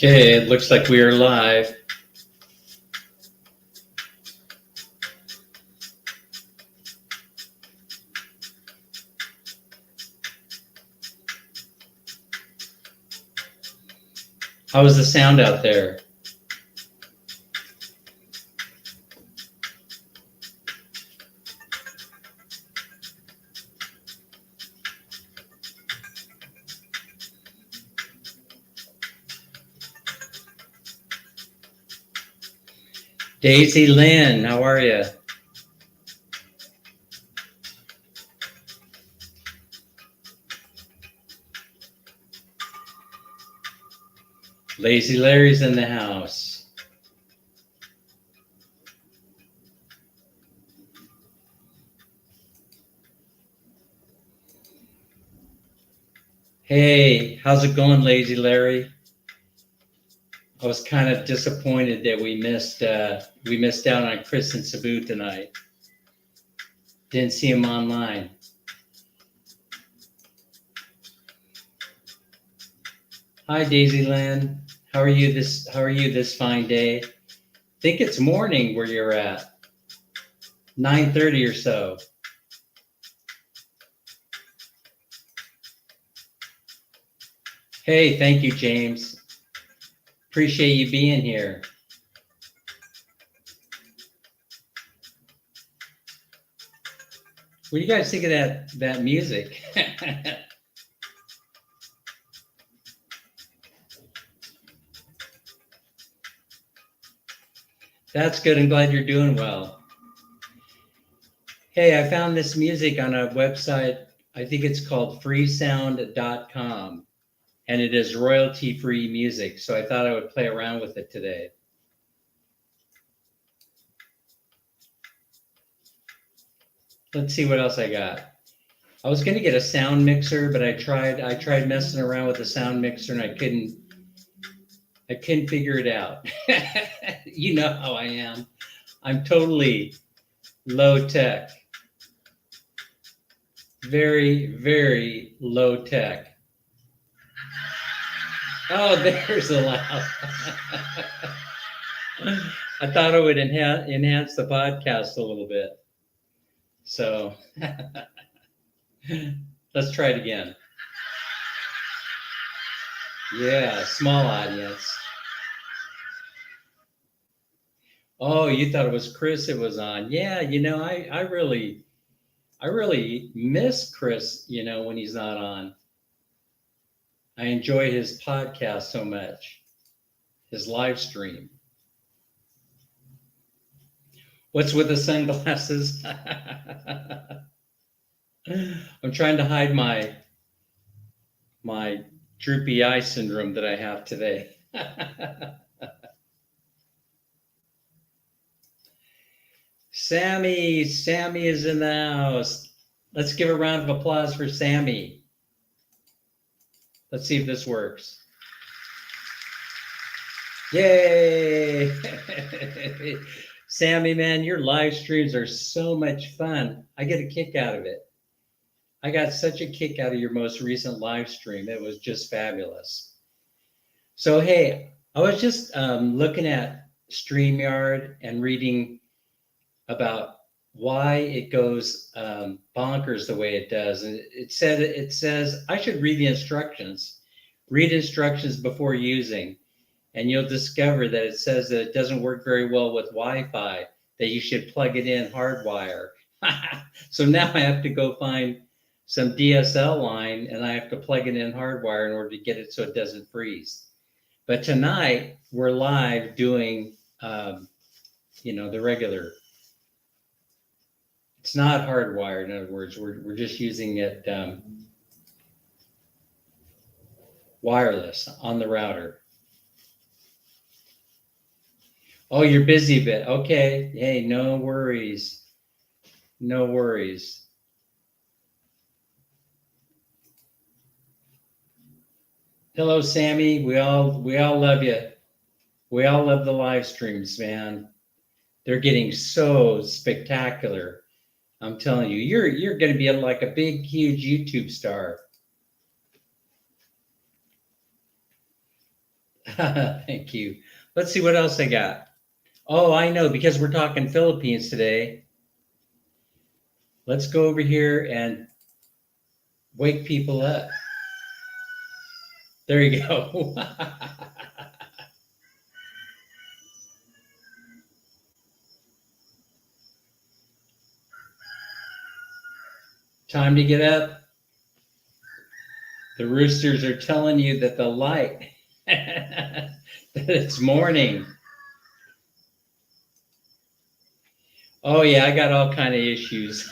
Okay, it looks like we are live. How is the sound out there? Daisy Lynn, how are you? Lazy Larry's in the house. Hey, how's it going, Lazy Larry? I was kind of disappointed that we missed out on Chris and Sabu tonight. Didn't see him online. Hi, Daisy Lynn. How are you this fine day? Think it's morning where you're at. 9:30 or so. Hey, thank you, James. Appreciate you being here. What do you guys think of that music? That's good. I'm glad you're doing well. Hey, I found this music on a website. I think it's called freesound.com, and it is royalty-free music. So I thought I would play around with it today. Let's see what else I got. I was going to get a sound mixer, but I tried messing around with the sound mixer and I couldn't figure it out. You know how I am. I'm totally low tech. Very, very low tech. Oh, there's a laugh. I thought it would enhance the podcast a little bit. So let's try it again. Yeah, small audience. Oh, you thought it was Chris it was on. Yeah, I really miss Chris, when he's not on. I enjoy his podcast so much, his live stream. What's with the sunglasses? I'm trying to hide my droopy eye syndrome that I have today. Sammy is in the house. Let's give a round of applause for Sammy. Let's see if this works. Yay! Sammy, man, your live streams are so much fun. I get a kick out of it. I got such a kick out of your most recent live stream. It was just fabulous. So, hey, I was just looking at StreamYard and reading about why it goes bonkers the way it does. And it says I should read the instructions. Read instructions before using, and you'll discover that it says that it doesn't work very well with Wi-Fi, that you should plug it in hardwire. So now I have to go find some DSL line and I have to plug it in hardwire in order to get it so it doesn't freeze. But tonight we're live doing, the regular. It's not hardwired. In other words, we're just using it wireless on the router. Oh, you're busy a bit. Okay. Hey, no worries. No worries. Hello, Sammy. We all love you. We all love the live streams, man. They're getting so spectacular. I'm telling you, you're going to be like a big, huge YouTube star. Thank you. Let's see what else I got. Oh, I know, because we're talking Philippines today. Let's go over here and wake people up. There you go. Time to get up. The roosters are telling you that the light, that it's morning. Oh yeah, I got all kind of issues.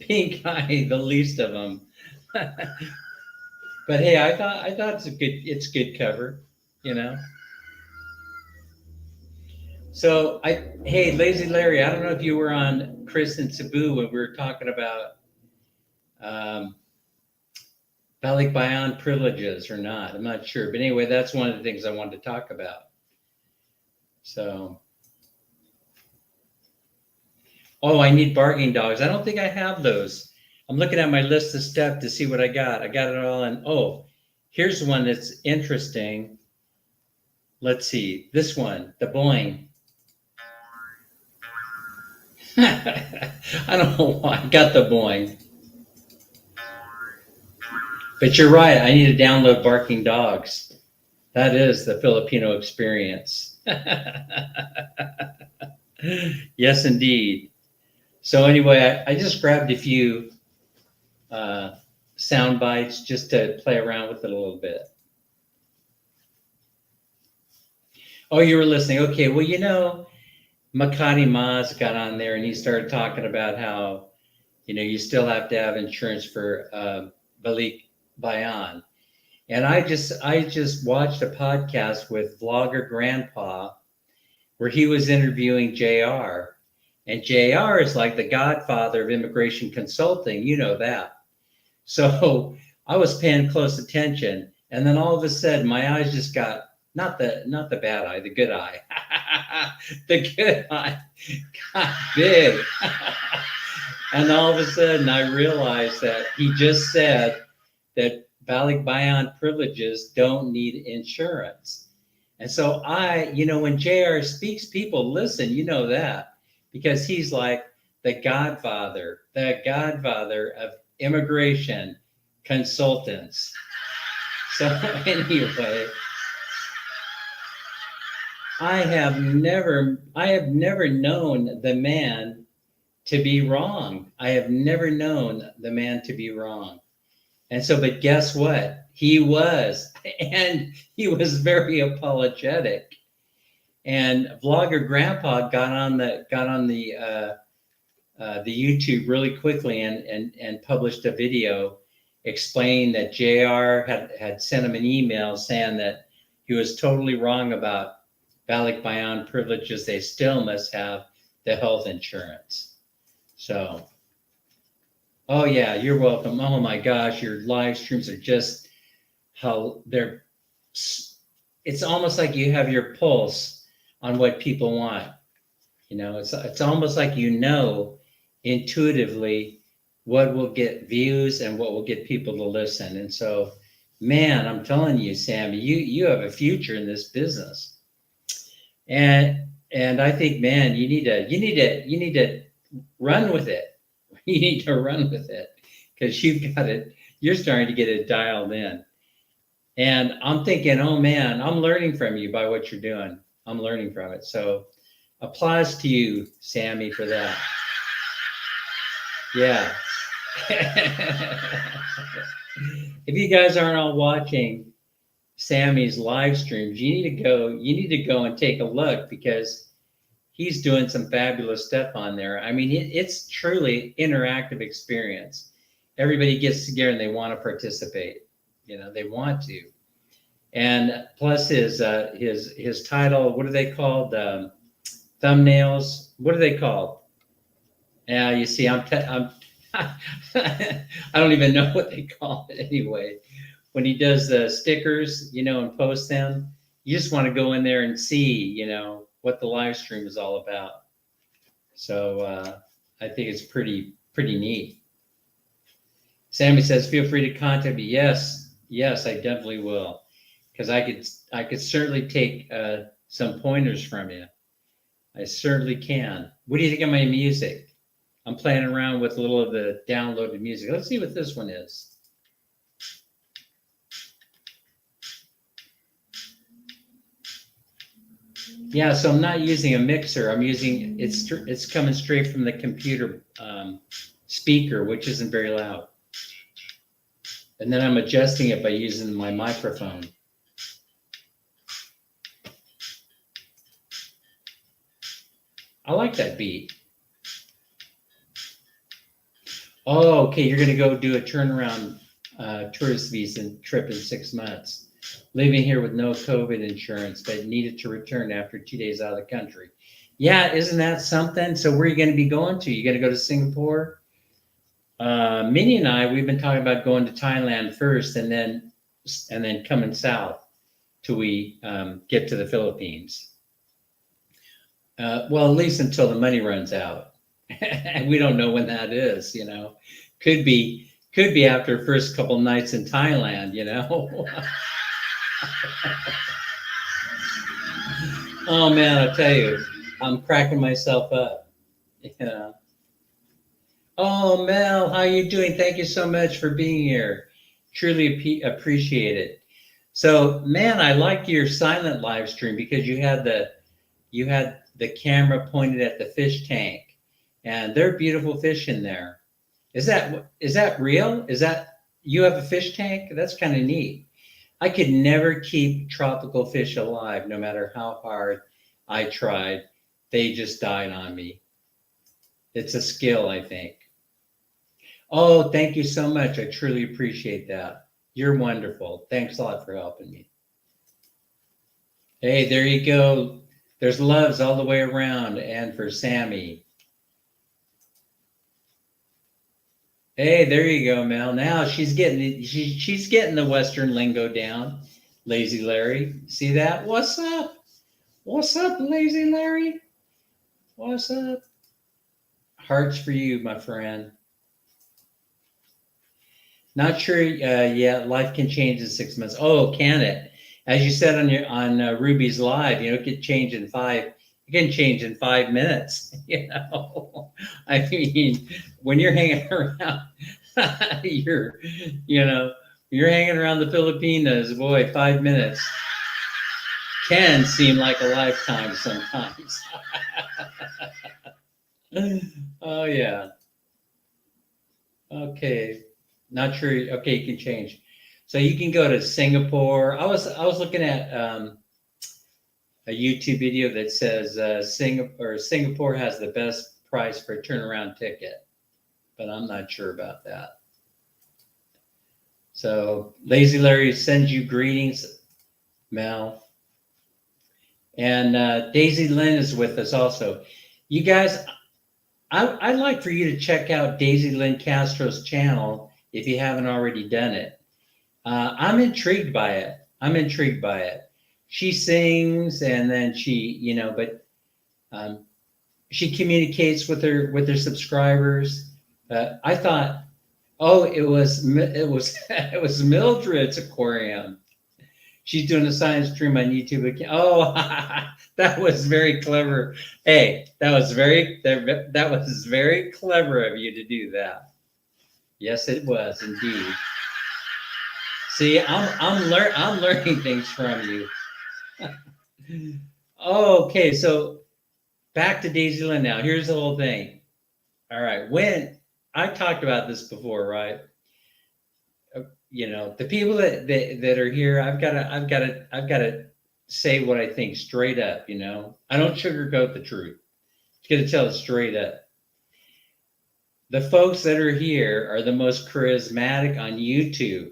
Pink eye, the least of them. But hey, I thought it's good cover, you know. So hey, Lazy Larry, I don't know if you were on Chris and Cebu when we were talking about um, Balikbayan privileges or not. I'm not sure, but anyway, that's one of the things I wanted to talk about. So, oh, I need barking dogs. I don't think I have those. I'm looking at my list of stuff to see what I got. I got it all in. Oh, here's one that's interesting. Let's see. This one, the Boing. I don't know why I got the Boing. But you're right. I need to download Barking Dogs. That is the Filipino experience. Yes, indeed. So anyway, I just grabbed a few sound bites just to play around with it a little bit. Oh, you were listening. Okay. Well, Makati Maz got on there and he started talking about how, you still have to have insurance for Balik Bayan. And I just watched a podcast with Vlogger Grandpa where he was interviewing JR. And JR is like the godfather of immigration consulting. You know that. So I was paying close attention. And then all of a sudden my eyes just got not the bad eye, the good eye. The good eye got big. And all of a sudden I realized that he just said that Balikbayan privileges don't need insurance. And so when JR speaks, people listen, that, because he's like the godfather of immigration consultants. So anyway, I have never known the man to be wrong. I have never known the man to be wrong. And so, but guess what? He was, and he was very apologetic. And Vlogger Grandpa got on the YouTube really quickly and published a video explaining that JR had sent him an email saying that he was totally wrong about Balikbayan privileges. They still must have the health insurance. So. Oh yeah, you're welcome. Oh my gosh, your live streams are just how it's almost like you have your pulse on what people want. It's almost like intuitively what will get views and what will get people to listen. And so, man, I'm telling you, Sammy, you have a future in this business. And I think, man, you need to run with it. You need to run with it because you're starting to get it dialed in. And I'm thinking, oh man, I'm learning from you by what you're doing. I'm learning from it. So applause to you, Sammy, for that. Yeah. If you guys aren't all watching Sammy's live streams, you need to go and take a look because he's doing some fabulous stuff on there. I mean, it's truly interactive experience. Everybody gets together and they want to participate. They want to. And plus his title, what are they called? Thumbnails. What are they called? Yeah, you see, I don't even know what they call it anyway. When he does the stickers, and posts them, you just want to go in there and see, what the live stream is all about. So I think it's pretty neat. Sammy says, feel free to contact me. Yes, I definitely will. because I could certainly take some pointers from you. I certainly can. What do you think of my music? I'm playing around with a little of the downloaded music. Let's see what this one is. Yeah, so I'm not using a mixer. I'm using it's coming straight from the computer speaker, which isn't very loud. And then I'm adjusting it by using my microphone. I like that beat. Oh, okay. You're going to go do a turnaround tourist visa trip in 6 months. Living here with no COVID insurance, but needed to return after 2 days out of the country. Yeah, isn't that something? So where are you going to be going to? You going to go to Singapore? Minnie and I, we've been talking about going to Thailand first, and then coming south till we get to the Philippines. Well, at least until the money runs out, and we don't know when that is. You know, could be after the first couple nights in Thailand. You know. Oh man, I tell you, I'm cracking myself up. Yeah. Oh Mel, how you doing? Thank you so much for being here. Truly appreciate it. So man, I like your silent live stream because you had the camera pointed at the fish tank, and there are beautiful fish in there. Is that real? Is that you have a fish tank? That's kind of neat. I could never keep tropical fish alive, no matter how hard I tried. They just died on me. It's a skill, I think. Oh, thank you so much. I truly appreciate that. You're wonderful. Thanks a lot for helping me. Hey, there you go. There's loves all the way around, and for Sammy. Hey, there you go, Mel. Now she's getting the Western lingo down. Lazy Larry, see that? What's up? What's up, Lazy Larry? What's up? Hearts for you, my friend. Not sure yet. Life can change in 6 months. Oh, can it? As you said on Ruby's live, you know, it could change in 5. It can change in 5 minutes. You know, I mean, when you're hanging around, you're hanging around the Filipinos. Boy, 5 minutes can seem like a lifetime sometimes. Oh yeah. Okay. Not sure. Okay, you can change. So you can go to Singapore. I was looking at a YouTube video that says Singapore has the best price for a turnaround ticket, but I'm not sure about that. So Lazy Larry sends you greetings, Mel. And Daisy Lynn is with us also. You guys, I'd like for you to check out Daisy Lynn Castro's channel if you haven't already done it. I'm intrigued by it. She sings, and then she communicates with her subscribers. I thought, oh, it was Mildred's aquarium. She's doing a science stream on YouTube. Oh, that was very clever. Hey, that was very clever of you to do that. Yes, it was indeed. See, I'm learning things from you. Okay, so back to Daisy Lynn now. Here's the whole thing. All right, when I talked about this before, right? You know, the people that are here, I've got to say what I think straight up. You know, I don't sugarcoat the truth. I'm going to tell it straight up. The folks that are here are the most charismatic on YouTube.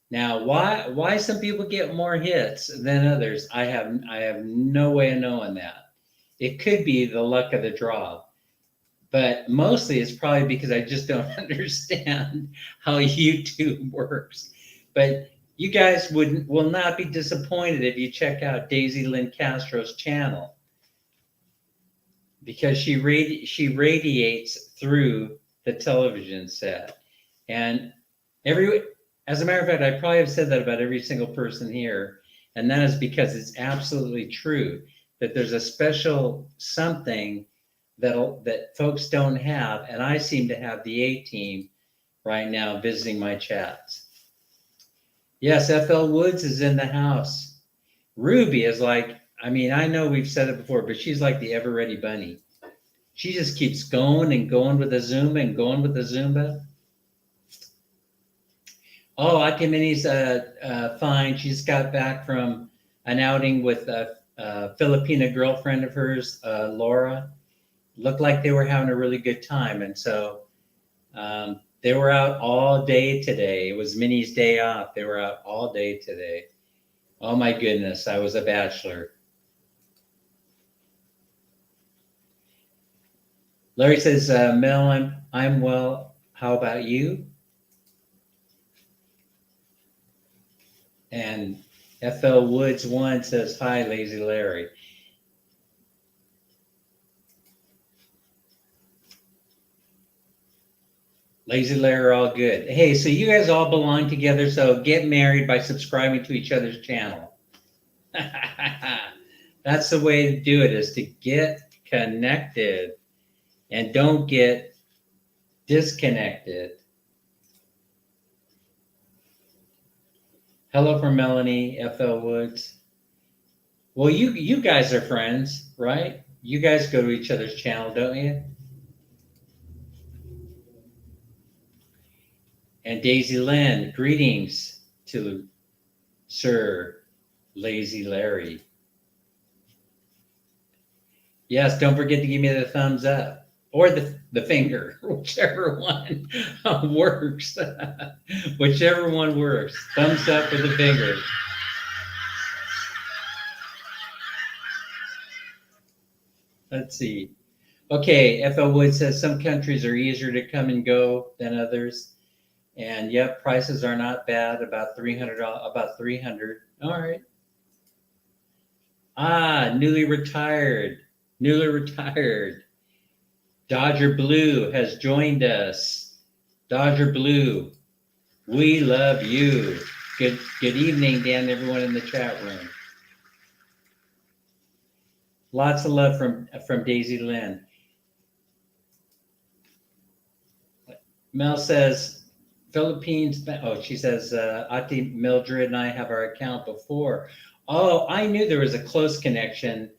Now, why some people get more hits than others, I have no way of knowing that. It could be the luck of the draw, but mostly it's probably because I just don't understand how YouTube works. But you guys will not be disappointed if you check out Daisy Lynn Castro's channel, because she radiates through the television set, and as a matter of fact, I probably have said that about every single person here. And that is because it's absolutely true that there's a special something that folks don't have, and I seem to have the A team right now visiting my chats. Yes, FL Woods is in the house. Ruby is like, I mean, I know we've said it before, but she's like the ever ready bunny. She just keeps going and going with the Zumba and going with the Zumba. Oh, Akimini's fine. She's got back from an outing with a Filipina girlfriend of hers, Laura. Looked like they were having a really good time. And so they were out all day today. It was Minnie's day off. They were out all day today. Oh my goodness, I was a bachelor. Larry says, Mel, I'm well. How about you? And FL Woods 1 says, hi, Lazy Larry. Lazy Larry are all good. Hey, so you guys all belong together, so get married by subscribing to each other's channel. That's the way to do it, is to get connected and don't get disconnected. Hello from Melanie, FL Woods. Well, you guys are friends, right? You guys go to each other's channel, don't you? And Daisy Lynn, greetings to Sir Lazy Larry. Yes, don't forget to give me the thumbs up or the finger, whichever one works. Whichever one works. Thumbs up or the finger. Let's see. Okay, FL Wood says some countries are easier to come and go than others. And yep, prices are not bad, about $300, about 300. All right. Newly retired. Dodger Blue has joined us. Dodger Blue, we love you. Good evening, Dan, everyone in the chat room. Lots of love from Daisy Lynn. Mel says, Philippines, she says, Ati Mildred and I have our account before. Oh, I knew there was a close connection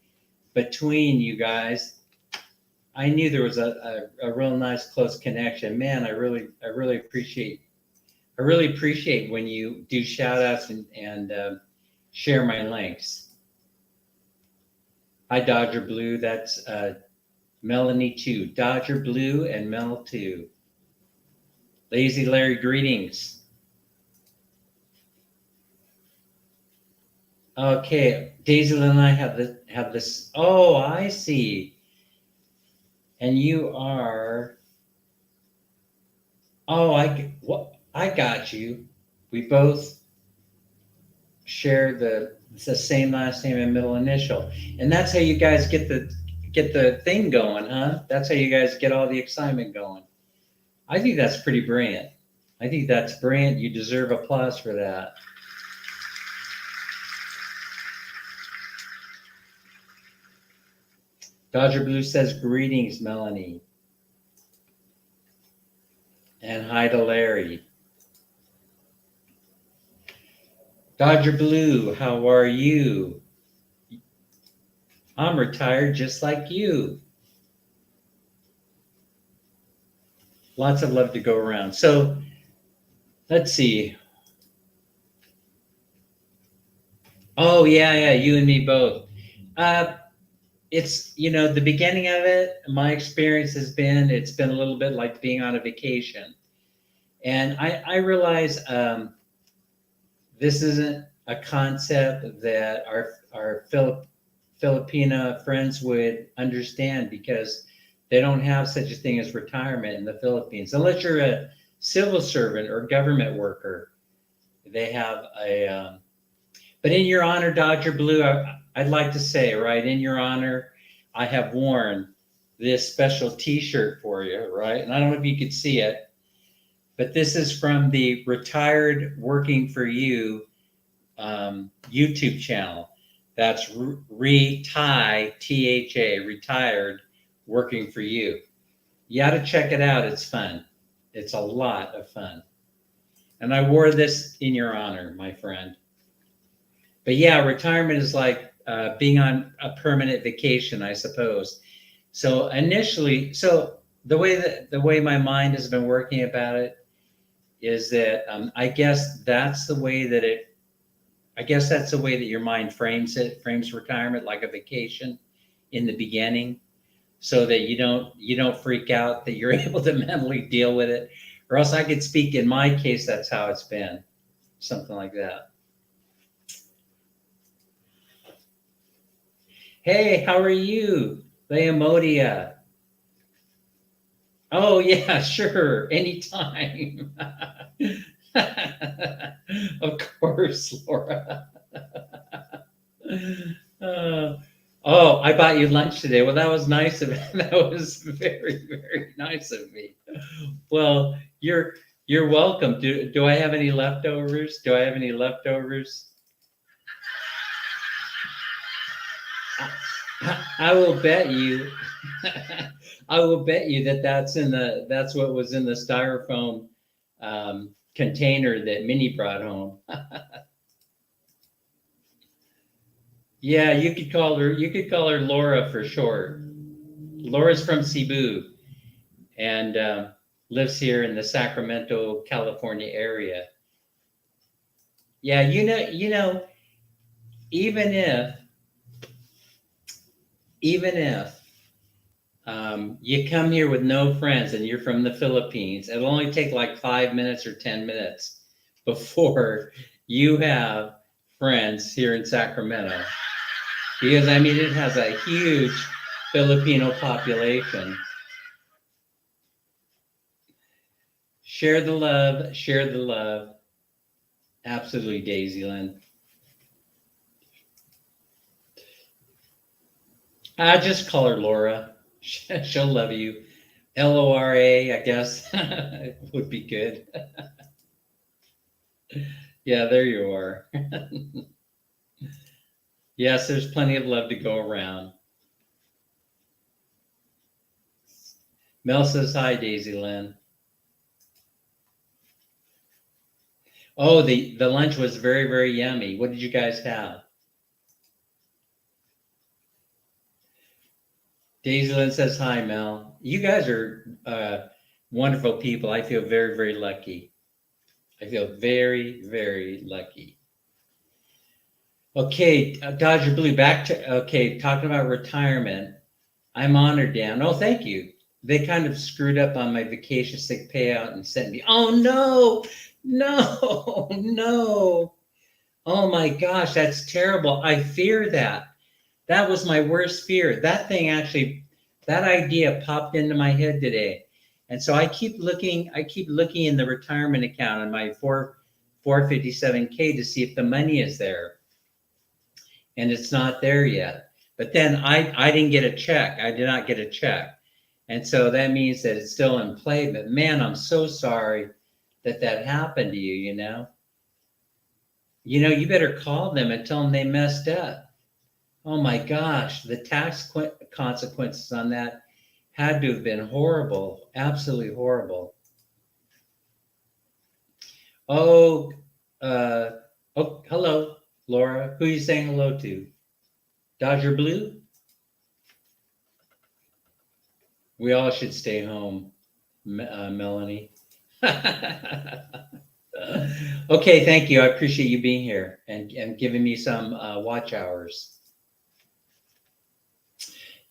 between you guys. I knew there was a real nice close connection. Man, I really appreciate when you do shout outs and share my links. Hi, Dodger Blue. That's Melanie 2. Dodger Blue and Mel 2. Lazy Larry, greetings. Okay, Daisy and I have this. Oh, I see. And you are. Oh, I got you. We both share the same last name and middle initial, and that's how you guys get the thing going, huh? That's how you guys get all the excitement going. I think that's pretty brilliant. I think that's brilliant. You deserve applause for that. Dodger Blue says, greetings, Melanie. And hi to Larry. Dodger Blue, how are you? I'm retired just like you. Lots of love to go around. So let's see. Oh, yeah, you and me both. It's, the beginning of it, my experience has been, it's been a little bit like being on a vacation. And I realize this isn't a concept that our Filipina friends would understand, because they don't have such a thing as retirement in the Philippines. Unless you're a civil servant or government worker, they have a, but in your honor, Dodger Blue, I'd like to say, right, in your honor, I have worn this special t-shirt for you, right? And I don't know if you could see it, but this is from the Retired Working for You YouTube channel. That's T-H-A, retired, working for you. You got to check it out. It's fun. It's a lot of fun. And I wore this in your honor, my friend. But yeah, retirement is like being on a permanent vacation, I suppose. So initially, the way my mind has been working about it is that I guess that's the way that your mind frames retirement like a vacation in the beginning, so that you don't freak out, that you're able to mentally deal with it. Or else I could speak in my case, that's how it's been, something like that. Hey, how are you, Leomodia? Oh yeah, sure, anytime. Of course, Laura. Oh, I bought you lunch today. Well, that was nice of that was very, very nice of me. Well, you're welcome. Do I have any leftovers? Do I have any leftovers? I will bet you. I will bet you that that's what was in the styrofoam container that Minnie brought home. Yeah, you could call her. You could call her Laura for short. Laura's from Cebu and lives here in the Sacramento, California area. Yeah, even if even if you come here with no friends and you're from the Philippines, it'll only take like 5 minutes or 10 minutes before you have friends here in Sacramento. Because I mean, it has a huge Filipino population. Share the love, share the love. Absolutely, Daisy Lynn. I just call her Laura. She'll love you. Lora, I guess would be good. Yeah, there you are. Yes, there's plenty of love to go around. Mel says hi, Daisy Lynn. Oh, the lunch was very, very yummy. What did you guys have? Daisy Lynn says hi, Mel. You guys are wonderful people. I feel very, very lucky. I feel very, very lucky. Okay, Dodger Blue, back to, okay, talking about retirement. I'm honored, Dan. Oh, thank you. They kind of screwed up on my vacation sick payout and sent me, oh no, no, no. Oh my gosh, that's terrible. I fear that. That was my worst fear. That thing actually, that idea popped into my head today. And so I keep looking in the retirement account on my 457K to see if the money is there. And it's not there yet. But then I didn't get a check. I did not get a check. And so that means that it's still in play. But man, I'm so sorry that that happened to you, you know? You better call them and tell them they messed up. Oh my gosh, the tax consequences on that had to have been horrible, absolutely horrible. Oh, hello, Laura. Who are you saying hello to? Dodger Blue? We all should stay home, Melanie. Okay, thank you. I appreciate you being here and giving me some watch hours.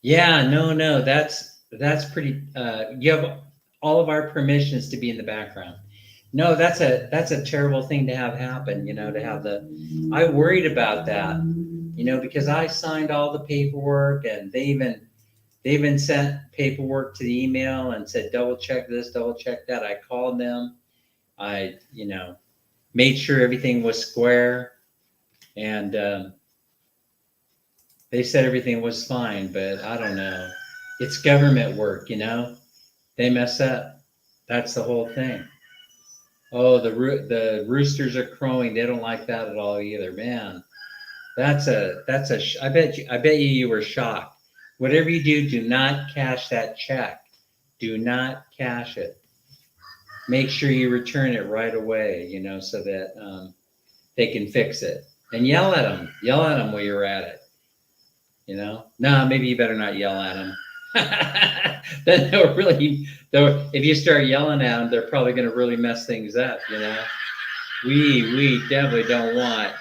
Yeah, no, that's pretty. You have all of our permissions to be in the background. No, that's a terrible thing to have happen. To have I worried about that. Because I signed all the paperwork, and they even sent paperwork to the email and said double check this, double check that. I called them. I made sure everything was square, and they said everything was fine, but I don't know. It's government work, They mess up. That's the whole thing. Oh, the roosters are crowing. They don't like that at all either, man. I bet you were shocked. Whatever you do, do not cash that check. Do not cash it. Make sure you return it right away, so that they can fix it. And yell at them. Yell at them while you're at it. No, maybe you better not yell at them. Then if you start yelling at them, they're probably going to really mess things up. We definitely don't want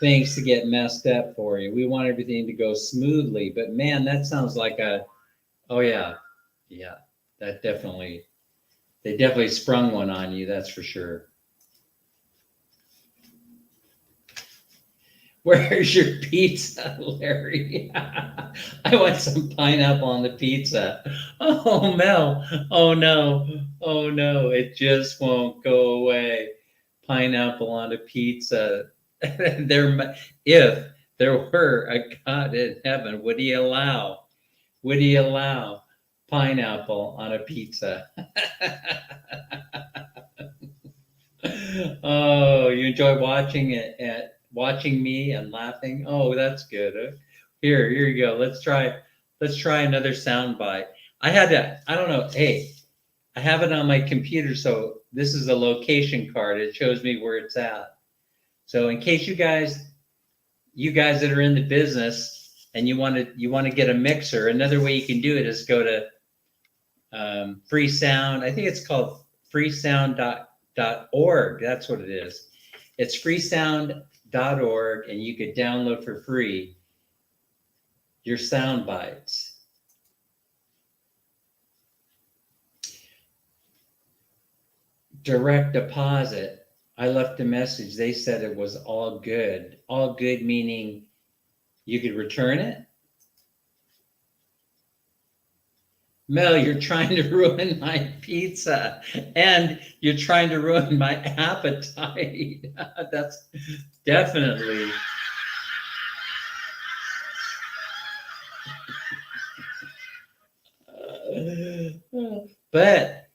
things to get messed up for you. We want everything to go smoothly. But man, that sounds like oh yeah, that they definitely sprung one on you. That's for sure. Where's your pizza, Larry? I want some pineapple on the pizza. Oh, Mel. Oh, no. Oh, no. It just won't go away. Pineapple on a pizza. If there were a God in heaven, would he allow pineapple on a pizza? Oh, you enjoy watching me and laughing? Oh, that's good. Here you go. Let's try another sound bite. I don't know. Hey, I have it on my computer, so this is a location card. It shows me where it's at. So in case you guys that are in the business and you want to get a mixer, another way you can do it is go to Freesound. I think it's called freesound.org. That's what it is. It's freesound.org, and you could download for free your sound bites. Direct deposit. I left a message. They said it was all good. All good meaning you could return it. Mel, you're trying to ruin my pizza and you're trying to ruin my appetite. That's definitely. But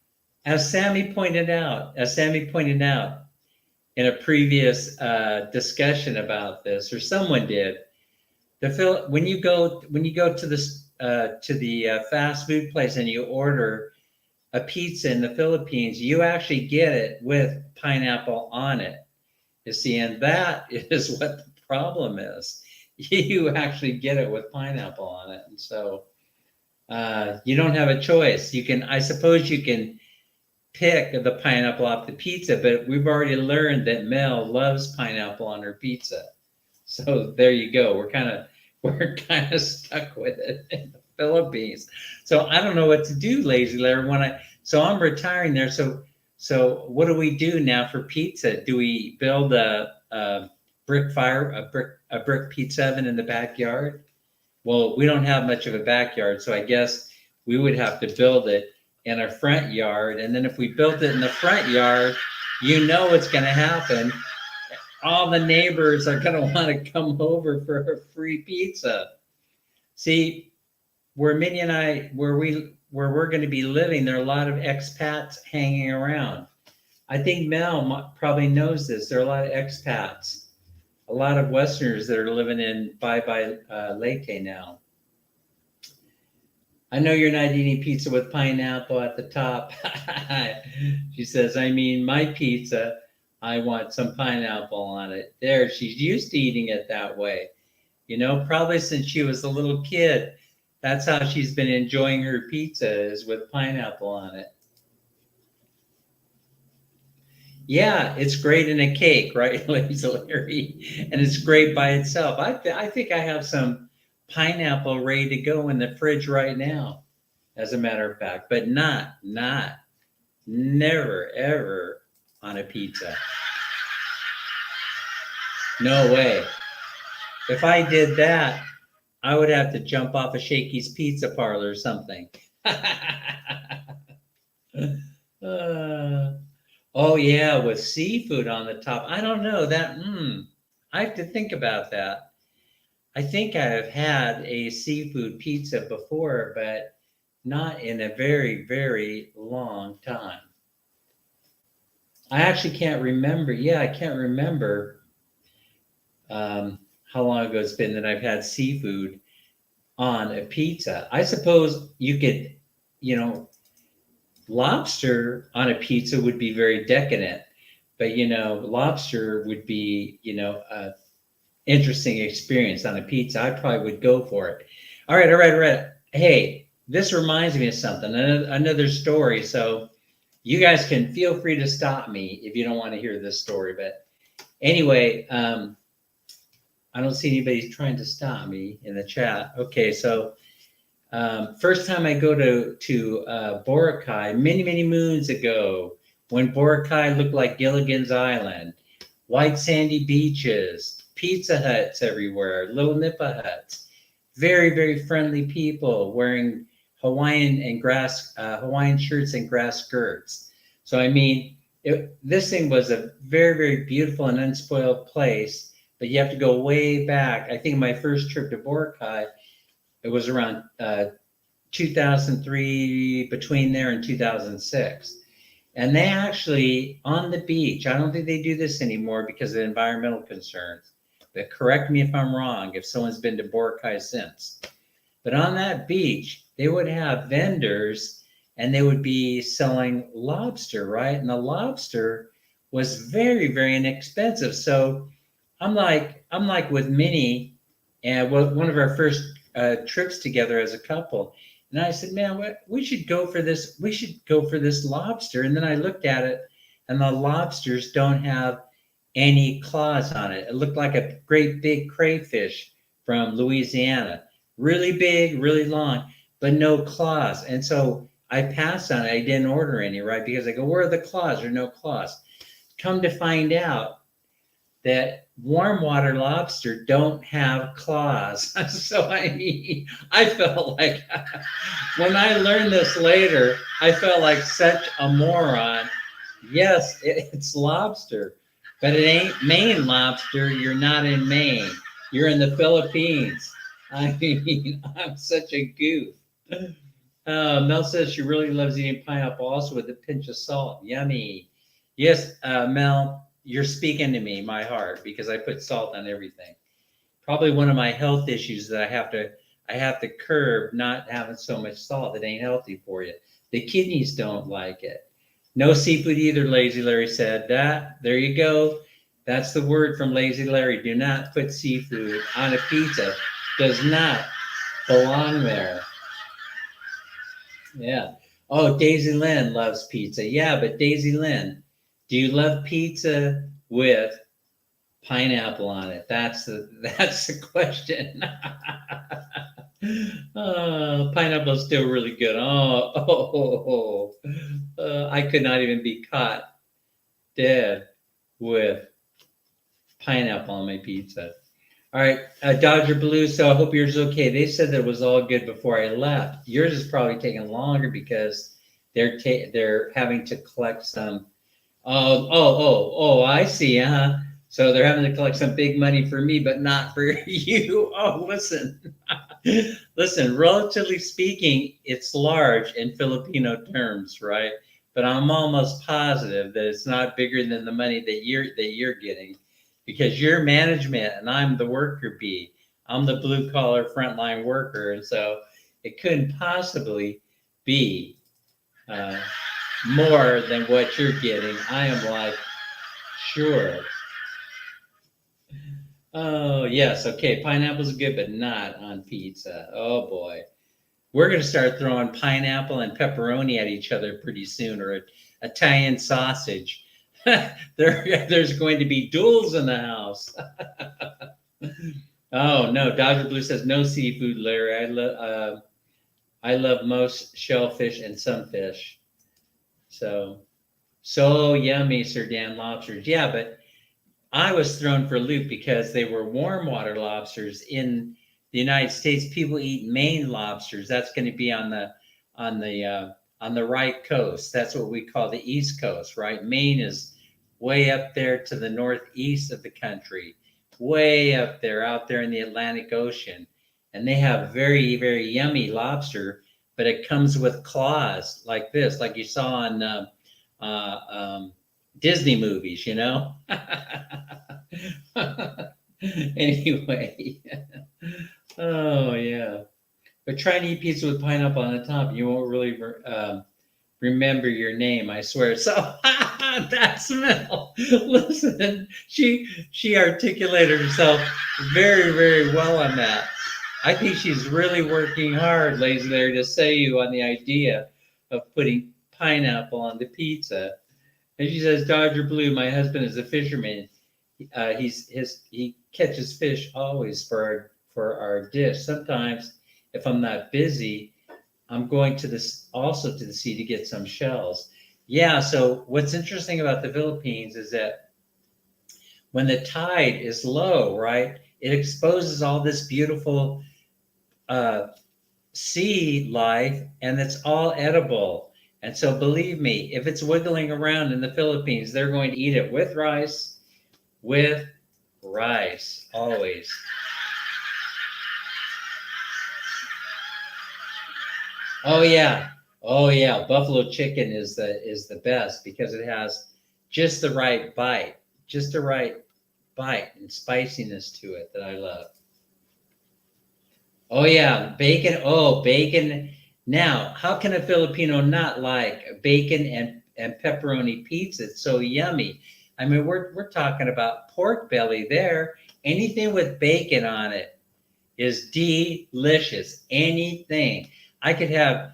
as Sammy pointed out in a previous discussion about this, or someone did, when you go to the fast food place and you order a pizza in the Philippines, you actually get it with pineapple on it. You see, and that is what the problem is. You actually get it with pineapple on it, and so you don't have a choice. I suppose you can pick the pineapple off the pizza, but we've already learned that Mel loves pineapple on her pizza. So there you go. We're kind of stuck with it in the Philippines. So I don't know what to do, Lazy Larry. So I'm retiring there. So what do we do now for pizza? Do we build a brick pizza oven in the backyard? Well, we don't have much of a backyard, so I guess we would have to build it in our front yard. And then if we built it in the front yard, what's going to happen. All the neighbors are going to want to come over for a free pizza. See, where Minnie and I, where we're going to be living, there are a lot of expats hanging around. I think Mel probably knows this. There are a lot of expats, a lot of Westerners that are living in Bye Leyte now. I know you're not eating pizza with pineapple at the top. She says, I mean, my pizza, I want some pineapple on it. There, she's used to eating it that way. Probably since she was a little kid, that's how she's been enjoying her pizza, is with pineapple on it. Yeah, it's great in a cake, right, Larry? And it's great by itself. I think I have some pineapple ready to go in the fridge right now, as a matter of fact, but never, ever on a pizza. No way. If I did that, I would have to jump off of Shakey's Pizza Parlor or something. Oh yeah, with seafood on the top. I don't know that. I have to think about that. I think I have had a seafood pizza before, but not in a very, very long time. I actually can't remember. Yeah, I can't remember how long ago it's been that I've had seafood on a pizza. I suppose you could, you know, lobster on a pizza would be very decadent, but lobster would be, a interesting experience on a pizza. I probably would go for it. All right, all right, all right. Hey, this reminds me of something, another story. So you guys can feel free to stop me if you don't want to hear this story. But anyway, I don't see anybody trying to stop me in the chat. Okay, so first time I go to Boracay many moons ago, when Boracay looked like Gilligan's Island, white sandy beaches, Pizza Huts everywhere, little Nipa huts, very friendly people wearing Hawaiian shirts and grass skirts. So I mean, this thing was a very beautiful and unspoiled place. But you have to go way back. I think my first trip to Boracay, it was around 2003, between there and 2006. And they actually, on the beach, I don't think they do this anymore because of environmental concerns, but correct me if I'm wrong, if someone's been to Boracay since. But on that beach, they would have vendors and they would be selling lobster, right? And the lobster was very inexpensive. So I'm like with Minnie, and one of our first trips together as a couple. And I said, man, we should go for this. We should go for this lobster. And then I looked at it, and the lobsters don't have any claws on it. It looked like a great big crayfish from Louisiana, really big, really long, but no claws. And so I passed on it. I didn't order any, right? Because I go, where are the claws? There are no claws. Come to find out that warm water lobster don't have claws. So I mean, I felt like when I learned this later, I felt like such a moron. Yes, it's lobster, but it ain't Maine lobster. You're not in Maine. You're in the Philippines. I mean, I'm such a goof. Mel says she really loves eating pineapple also with a pinch of salt. Yummy. Yes, Mel, you're speaking to me, my heart, because I put salt on everything. Probably one of my health issues that I have to curb not having so much salt. It ain't healthy for you. The kidneys don't like it. No seafood either, Lazy Larry said. There you go. That's the word from Lazy Larry. Do not put seafood on a pizza. Does not belong there. Yeah. Oh, Daisy Lynn loves pizza. Yeah, but Daisy Lynn, do you love pizza with pineapple on it? That's the question. Pineapple is still really good. I could not even be caught dead with pineapple on my pizza. All right, Dodger Blue. So I hope yours is okay. They said that it was all good before I left. Yours is probably taking longer because they're having to collect some. Oh! I see. So they're having to collect some big money for me, but not for you. Oh, listen. Relatively speaking, it's large in Filipino terms, right? But I'm almost positive that it's not bigger than the money that you're getting, because you're management and I'm the worker bee. I'm the blue collar frontline worker, and so it couldn't possibly be more than what you're getting. I am like, sure. Oh, yes. Okay. Pineapples are good, but not on pizza. Oh, boy. We're going to start throwing pineapple and pepperoni at each other pretty soon, or Italian sausage. There's going to be duels in the house. Oh, no. Dodger Blue says no seafood, Larry. I love most shellfish and some fish. So yummy, Sir Dan lobsters. Yeah, but I was thrown for a loop because they were warm water lobsters. In the United States, people eat Maine lobsters. That's going to be on the right coast. That's what we call the East Coast, right? Maine is way up there to the northeast of the country, way up there, out there in the Atlantic Ocean, and they have very yummy lobster, but it comes with claws like this, like you saw on Disney movies, you know? Anyway. Oh, yeah. But try and eat pizza with pineapple on the top. You won't really remember your name, I swear. So that's Mel. Listen, she articulated herself very, very well on that. I think she's really working hard, Lazy Larry, to sell you on the idea of putting pineapple on the pizza. And she says, Dodger Blue, my husband is a fisherman. He catches fish always for our dish. Sometimes, if I'm not busy, I'm going to the sea to get some shells. Yeah. So what's interesting about the Philippines is that when the tide is low, right, it exposes all this beautiful uh, sea life, and it's all edible. And so, believe me, if it's wiggling around in the Philippines, they're going to eat it with rice, always. Oh yeah, oh yeah. Buffalo chicken is the best because it has just the right bite, just the right bite and spiciness to it that I love. Oh yeah, bacon. Oh, bacon. Now, how can a Filipino not like bacon and pepperoni pizza? It's so yummy. I mean, we're talking about pork belly there. Anything with bacon on it is delicious. Anything. I could have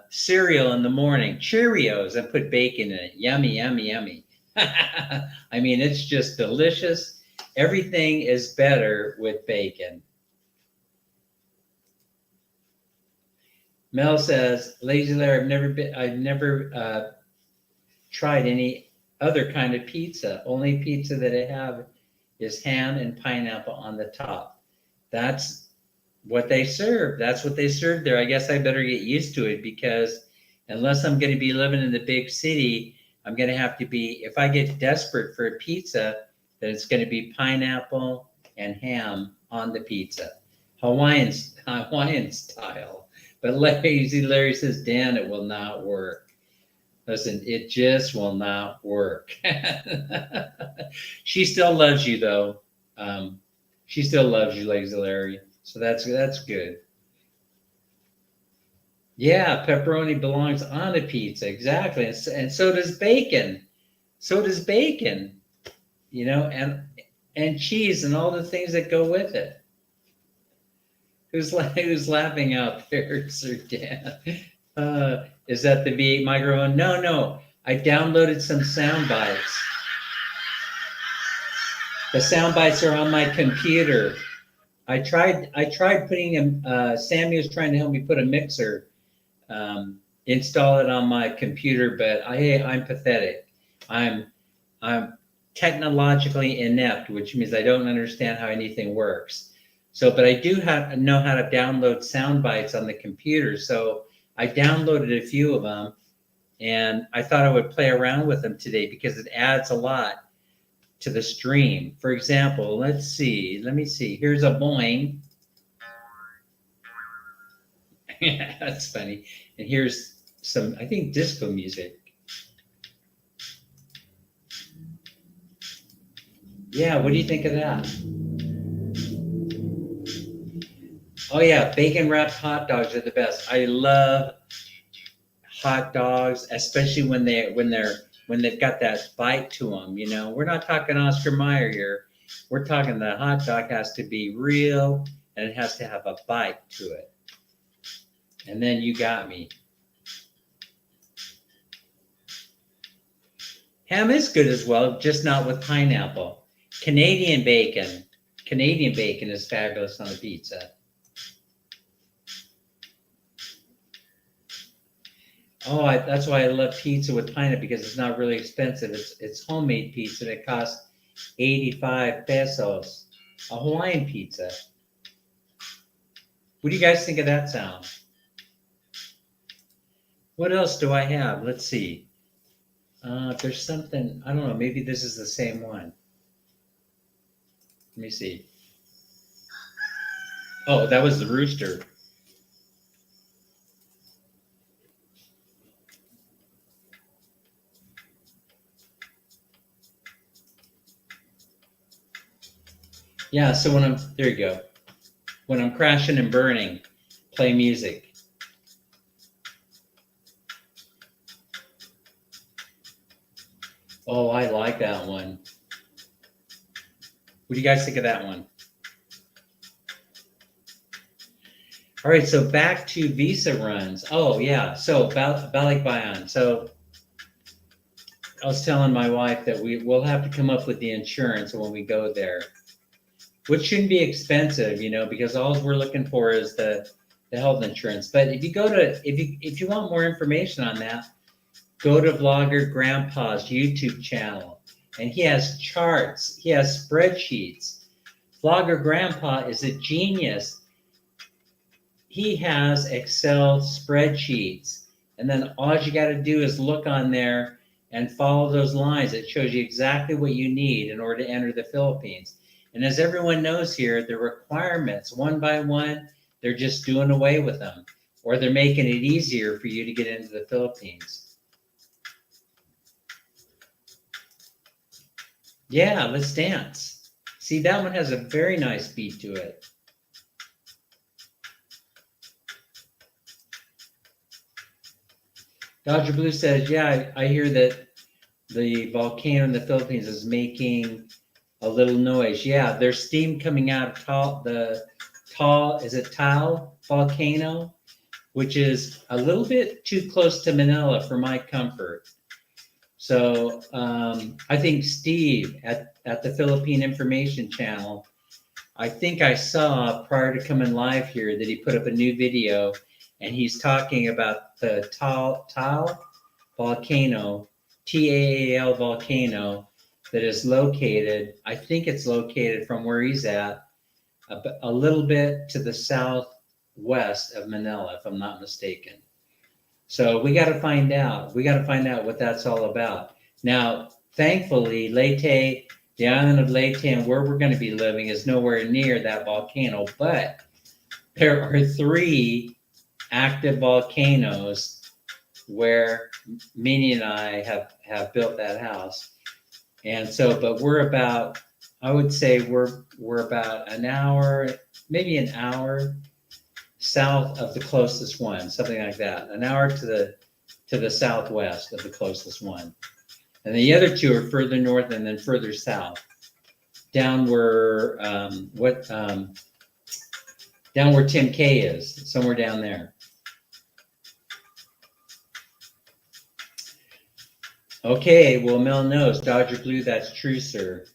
cereal in the morning, Cheerios, and put bacon in it. Yummy, yummy, yummy. I mean, it's just delicious. Everything is better with bacon. Mel says, Lazy Larry, I've never tried any other kind of pizza. Only pizza that I have is ham and pineapple on the top. That's what they serve. That's what they serve there. I guess I better get used to it because unless I'm going to be living in the big city, I'm going to have to be, if I get desperate for a pizza, then it's going to be pineapple and ham on the pizza. Hawaiian style. But Lazy Larry says, Dan, it will not work. Listen, it just will not work. She still loves you, though. She still loves you, Lazy Larry. So that's good. Yeah, pepperoni belongs on a pizza, exactly, and so does bacon. So does bacon, and cheese and all the things that go with it. Who's laughing out there, Sir Dan? Is that the V8 microphone? No, no. I downloaded some sound bites. The sound bites are on my computer. I tried putting them. Sammy was trying to help me put a mixer, install it on my computer, but I'm pathetic. I'm technologically inept, which means I don't understand how anything works. So, but I do know how to download sound bites on the computer. So I downloaded a few of them, and I thought I would play around with them today because it adds a lot to the stream. For example, let me see. Here's a boing. That's funny. And here's some, I think, disco music. Yeah, what do you think of that? Oh yeah, bacon wrapped hot dogs are the best. I love hot dogs, especially when they've got that bite to them. We're not talking Oscar Mayer here. We're talking the hot dog has to be real and it has to have a bite to it. And then you got me. Ham is good as well, just not with pineapple. Canadian bacon is fabulous on a pizza. Oh, that's why I love pizza with pineapple because it's not really expensive. It's homemade pizza that costs 85 pesos. A Hawaiian pizza. What do you guys think of that sound? What else do I have? Let's see. There's something, I don't know, maybe this is the same one. Let me see. Oh, that was the rooster. Yeah, so when I'm, there you go. When I'm crashing and burning, play music. Oh, I like that one. What do you guys think of that one? All right, so back to visa runs. Oh yeah, so Balikbayan. So I was telling my wife that will have to come up with the insurance when we go there, which shouldn't be expensive, because all we're looking for is the health insurance. But if you want more information on that, go to Vlogger Grandpa's YouTube channel, and he has charts, he has spreadsheets. Vlogger Grandpa is a genius. He has Excel spreadsheets, and then all you got to do is look on there and follow those lines. It shows you exactly what you need in order to enter the Philippines. And as everyone knows here, the requirements, one by one, they're just doing away with them, or they're making it easier for you to get into the Philippines. Yeah, let's dance. See, that one has a very nice beat to it. Dodger Blue says, yeah, I hear that the volcano in the Philippines is making a little noise. Yeah, there's steam coming out of is it Taal volcano, which is a little bit too close to Manila for my comfort. So I think Steve at the Philippine Information Channel, I think I saw prior to coming live here that he put up a new video, and he's talking about the Taal volcano, Taal volcano, that is located, I think it's located from where he's at, a little bit to the southwest of Manila, if I'm not mistaken. So we got to find out. We got to find out what that's all about. Now, thankfully, Leyte, the island of Leyte, and where we're going to be living is nowhere near that volcano, but there are 3 active volcanoes where Minnie and I have built that house. And so, but I would say we're about an hour, maybe an hour south of the closest one, something like that. An hour to the southwest of the closest one. And the other 2 are further north and then further south. Down where down where Tim K is, somewhere down there. Okay, well, Mel knows. Dodger Blue, that's true, sir.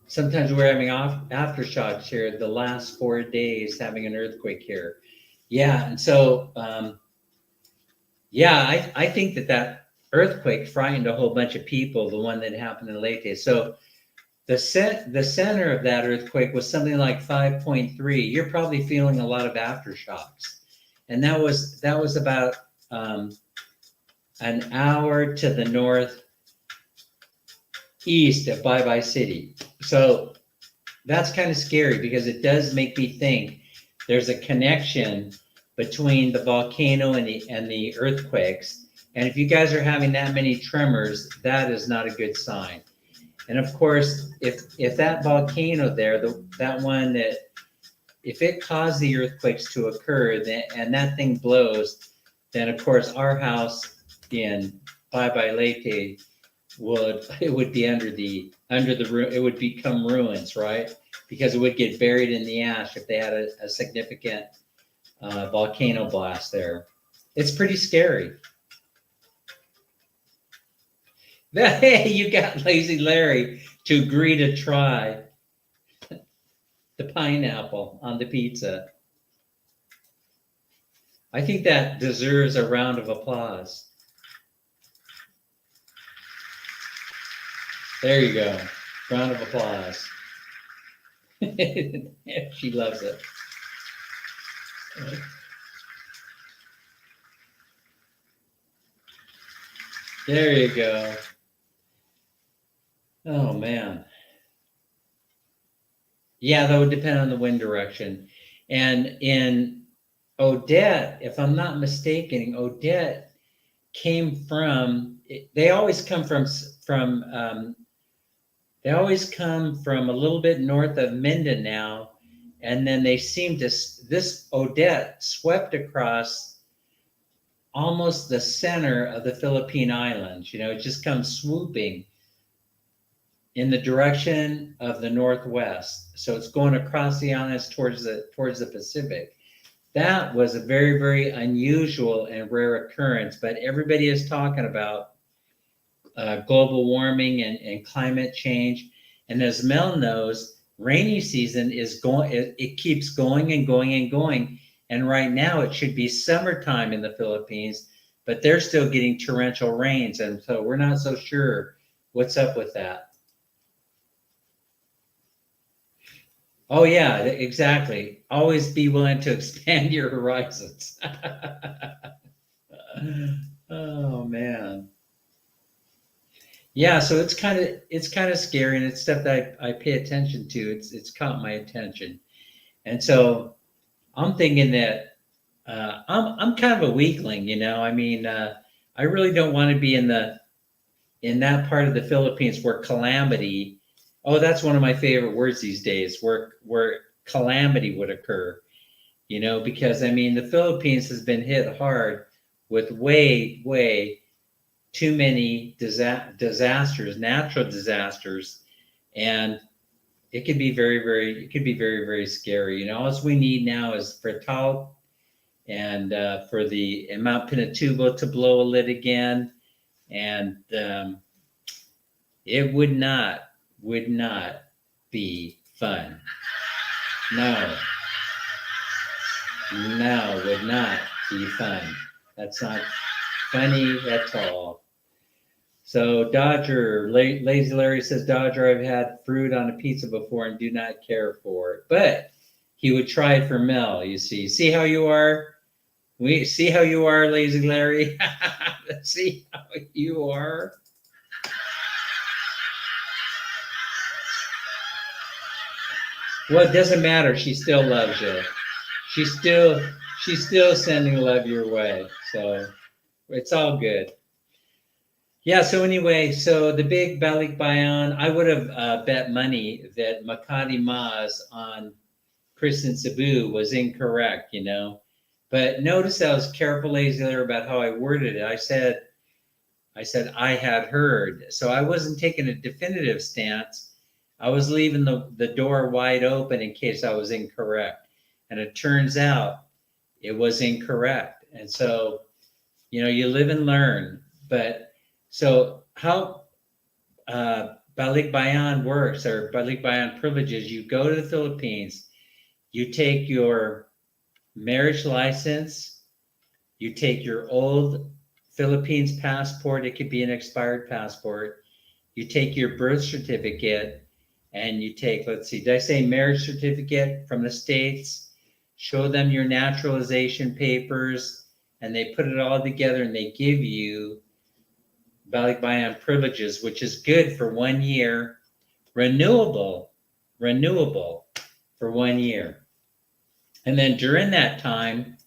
Sometimes we're having aftershocks here. The last 4 days, having an earthquake here. Yeah, and so, yeah, I think that earthquake frightened a whole bunch of people, the one that happened in Leyte. So the center of that earthquake was something like 5.3. You're probably feeling a lot of aftershocks. And that was about an hour to the northeast of Bye Bye City. So that's kind of scary because it does make me think there's a connection between the volcano and the earthquakes. And if you guys are having that many tremors, that is not a good sign. And of course, if that volcano there, that one that, if it caused the earthquakes to occur, and that thing blows, then of course our house in Bye Bye Leyte would be under the it would become ruins, right? Because it would get buried in the ash if they had a significant volcano blast there. It's pretty scary. Hey, you got Lazy Larry to agree to try the pineapple on the pizza. I think that deserves a round of applause. There you go. Round of applause. She loves it. There you go. Oh, man. Yeah, that would depend on the wind direction. And in Odette, if I'm not mistaken, Odette came from, they always come from They always come from a little bit north of Mindanao, and then they seem to, this Odette swept across almost the center of the Philippine Islands. It just comes swooping in the direction of the northwest. So it's going across the islands towards the Pacific. That was a very, very unusual and rare occurrence, but everybody is talking about global warming and climate change. And as Mel knows, rainy season is going, it keeps going and going and going. And right now it should be summertime in the Philippines, but they're still getting torrential rains. And so we're not so sure what's up with that. Oh yeah, exactly. Always be willing to expand your horizons. Oh man. Yeah, so it's kind of scary, and it's stuff that I pay attention to. It's caught my attention. And so I'm thinking that I'm kind of a weakling. I mean, I really don't want to be in that part of the Philippines where calamity. Oh, that's one of my favorite words these days, where calamity would occur. Because I mean, the Philippines has been hit hard with way, way too many disasters, natural disasters, and it could be very, very scary. All we need now is for Tal and for the Mount Pinatubo to blow a lid again, and it would not be fun. No, would not be fun. That's not funny at all. So Dodger, Lazy Larry says, Dodger, I've had fruit on a pizza before and do not care for it. But he would try it for Mel, you see. See how you are? We see how you are, Lazy Larry. See how you are. Well, it doesn't matter. She still loves you. She's still sending love your way. So it's all good. Yeah, so anyway, so the big Balikbayan, I would have bet money that Makati Maz on Kristen Cebu was incorrect, But notice I was careful, Lazy Larry, about how I worded it. I said I had heard. So I wasn't taking a definitive stance. I was leaving the door wide open in case I was incorrect. And it turns out it was incorrect. And so, you live and learn. But so how Balikbayan works, or Balikbayan privileges, you go to the Philippines, you take your marriage license, you take your old Philippines passport, it could be an expired passport, you take your birth certificate, and you take, let's see, did I say marriage certificate from the States? Show them your naturalization papers, and they put it all together and they give you Balikbayan privileges, which is good for 1 year, renewable for 1 year. And then during that time,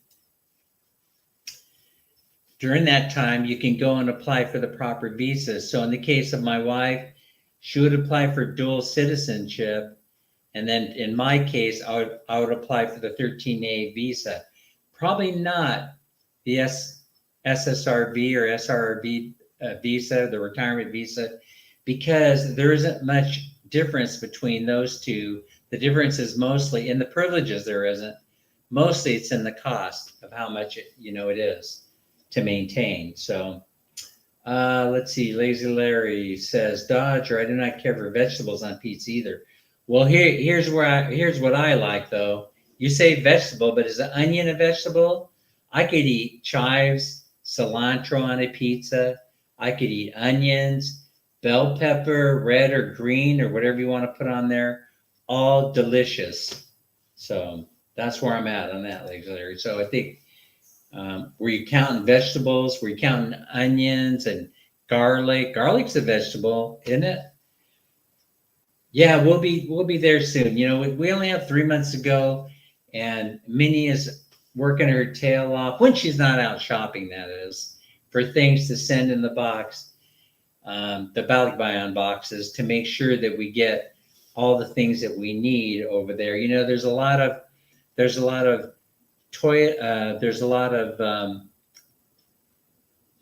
you can go and apply for the proper visas. So in the case of my wife, she would apply for dual citizenship. And then in my case, I would apply for the 13A visa. Probably not the SSRV or SRB visa, the retirement visa, because there isn't much difference between those two. The difference is mostly in the privileges. There isn't. Mostly it's in the cost of how much it is to maintain. So let's see. Lazy Larry says, Dodger, I do not care for vegetables on pizza either. Well, here's what I like though. You say vegetable, but is an onion a vegetable? I could eat chives, cilantro on a pizza. I could eat onions, bell pepper, red or green or whatever you want to put on there. All delicious. So that's where I'm at on that, Lazy Larry. So I think were you counting vegetables? Were you counting onions and garlic? Garlic's a vegetable, isn't it? Yeah, we'll be there soon. We only have 3 months to go, and Minnie is working her tail off when she's not out shopping. That is, for things to send in the box. the Balikbayan boxes to make sure that we get all the things that we need over there. You know, there's a lot of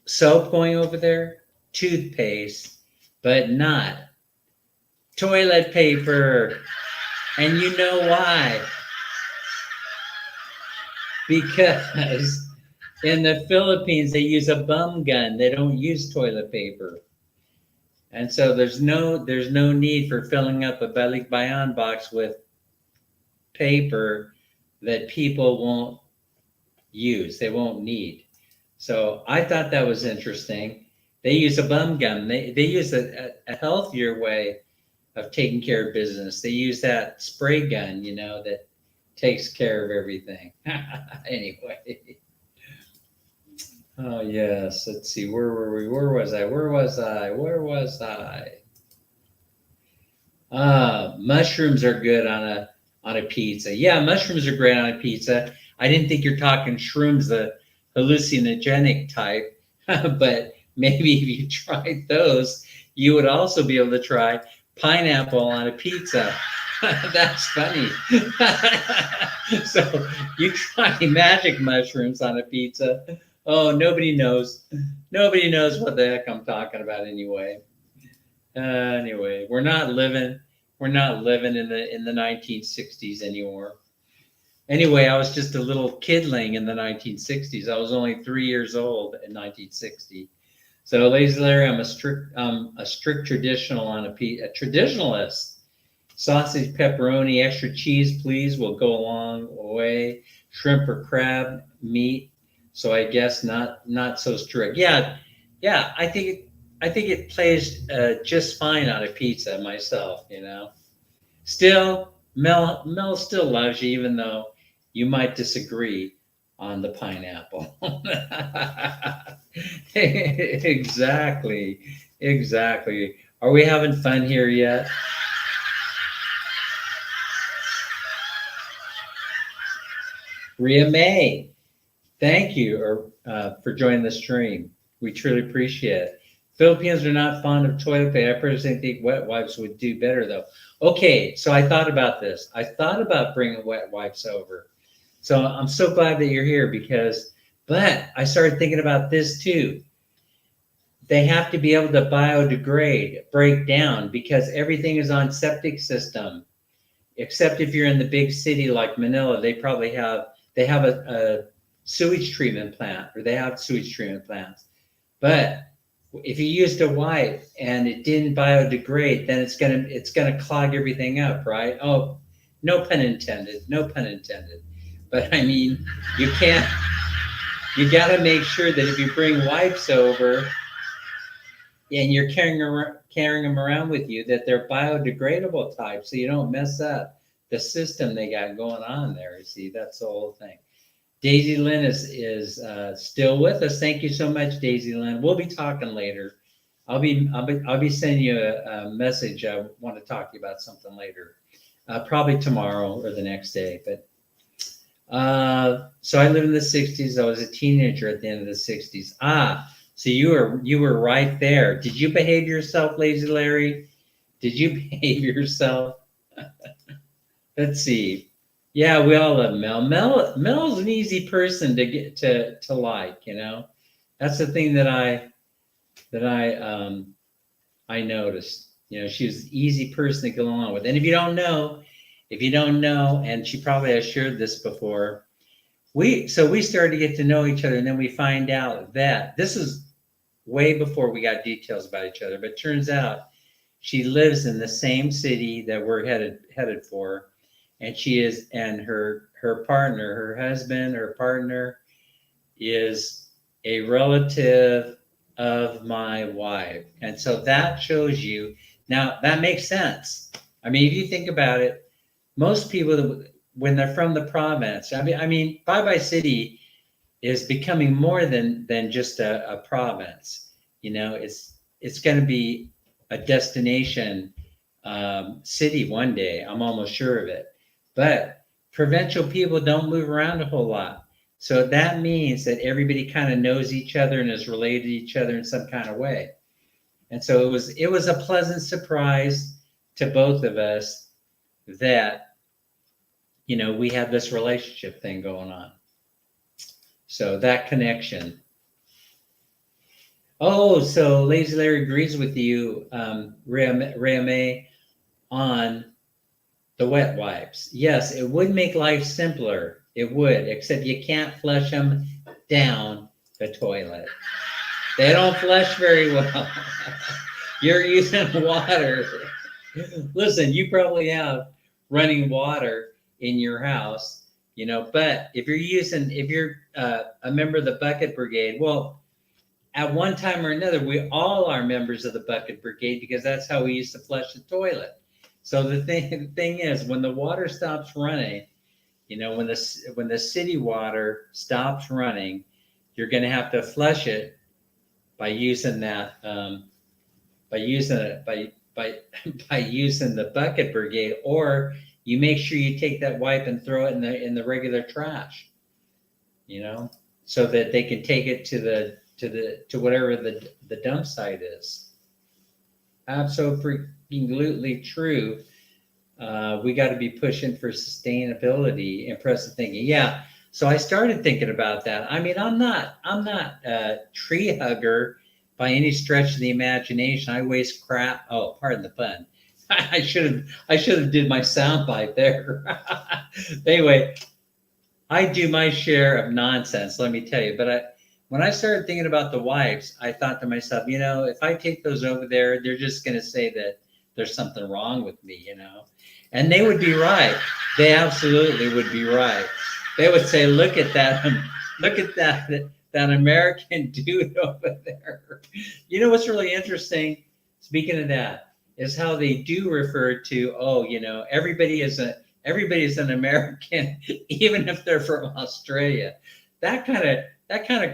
soap going over there, toothpaste, but not toilet paper. And you know why? Because in the Philippines, they use a bum gun. They don't use toilet paper. And so there's no need for filling up a Balikbayan box with paper that people won't use, they won't need. So I thought that was interesting. They use a bum gun. They use a healthier way of taking care of business. They use that spray gun, you know, that takes care of everything. Anyway. Oh yes, let's see. Where were we? Where was I? Mushrooms are good on a pizza. Yeah, mushrooms are great on a pizza. I didn't think you're talking shrooms, the hallucinogenic type, but maybe if you tried those, you would also be able to try pineapple on a pizza. That's funny. So you try magic mushrooms on a pizza. Oh, nobody knows. Nobody knows what the heck I'm talking about anyway. Anyway, we're not living in the 1960s anymore. Anyway, I was just a little kidling in the 1960s. I was only 3 years old in 1960. So, Lazy Larry, I'm a strict traditional on a traditionalist. Sausage, pepperoni, extra cheese, please, will go a long way. Shrimp or crab meat. So I guess not so strict. Yeah. I think it plays just fine on a pizza myself. You know. Still, Mel still loves you, even though you might disagree on the pineapple. Exactly. Are we having fun here yet? Ria May, thank you for joining the stream. We truly appreciate it. Filipinos are not fond of toilet paper. I personally think wet wipes would do better, though. Okay, so I thought about this. I thought about bringing wet wipes over. So I'm so glad that you're here but I started thinking about this too. They have to be able to biodegrade, break down, because everything is on septic system. Except if you're in the big city like Manila, they have a sewage treatment plant, or they have sewage treatment plants. But if you used a wipe and it didn't biodegrade, then it's gonna clog everything up, right? Oh, no pun intended. But I mean, you got to make sure that if you bring wipes over and you're carrying them around with you, that they're biodegradable type, so you don't mess up the system they got going on there. You see, that's the whole thing. Daisy Lynn is still with us. Thank you so much, Daisy Lynn. We'll be talking later. I'll be sending you a message. I want to talk to you about something later, probably tomorrow or the next day. But so I lived in the 60s. I was a teenager at the end of the 60s. So you were right there. Did you behave yourself, Lazy Larry? Did you behave yourself? Let's see. Yeah, we all love Mel. Mel's an easy person to get to like, you know. That's the thing that I noticed. You know, she was an easy person to get along with. And if you don't know, and she probably has shared this before, we started to get to know each other, and then we find out that this is way before we got details about each other, but turns out she lives in the same city that we're headed for. And her partner, her husband, her partner is a relative of my wife. And so that shows you, now that makes sense. I mean, if you think about it, most people, when they're from the province, I mean, Bye City is becoming more than just a province. You know, it's going to be a destination city one day. I'm almost sure of it. But provincial people don't move around a whole lot. So that means that everybody kind of knows each other and is related to each other in some kind of way. And so it was a pleasant surprise to both of us that, you know, we had this relationship thing going on. So that connection. Oh, so Lazy Larry agrees with you, Rhea May, on the wet wipes. Yes, it would make life simpler. It would, except you can't flush them down the toilet. They don't flush very well. You're using water. Listen, you probably have running water in your house, you know, but if you're a member of the Bucket Brigade, well, at one time or another, we all are members of the Bucket Brigade because that's how we used to flush the toilet. So the thing is, when the water stops running, you know, when the city water stops running, you're going to have to flush it by using that by using the Bucket Brigade, or you make sure you take that wipe and throw it in the regular trash, you know, so that they can take it to whatever the dump site is. Absolutely true. We got to be pushing for sustainability, impressive thinking. Yeah. So I started thinking about that. I mean, I'm not a tree hugger by any stretch of the imagination. I waste crap. Oh, pardon the pun. I should have did my soundbite there. Anyway, I do my share of nonsense, let me tell you. But when I started thinking about the wipes, I thought to myself, you know, if I take those over there, they're just going to say that there's something wrong with me, you know. And they would be right. They absolutely would be right. They would say, look at that American dude over there. You know what's really interesting, speaking of that, is how they do refer to, oh, you know, everybody's an American, even if they're from Australia. That kind of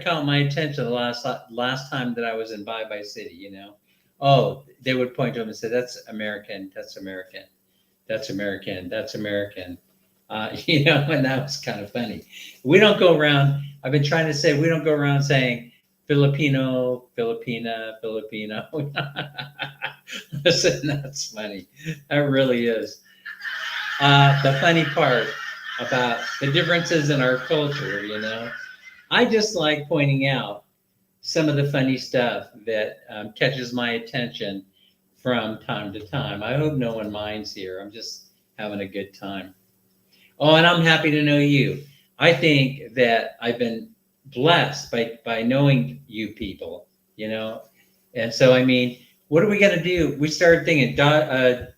caught my attention the last time that I was in Bye Bye City, you know. Oh, they would point to them and say, that's American, that's American, that's American, that's American. You know, and that was kind of funny. We don't go around, I've been trying to say, we don't go around saying Filipino, Filipina, Filipino. Listen, that's funny. That really is. The funny part about the differences in our culture, you know. I just like pointing out some of the funny stuff that catches my attention from time to time. I hope no one minds here. I'm just having a good time. Oh, and I'm happy to know you. I think that I've been blessed by knowing you people, you know. And so, I mean, what are we going to do? We started thinking, Dodger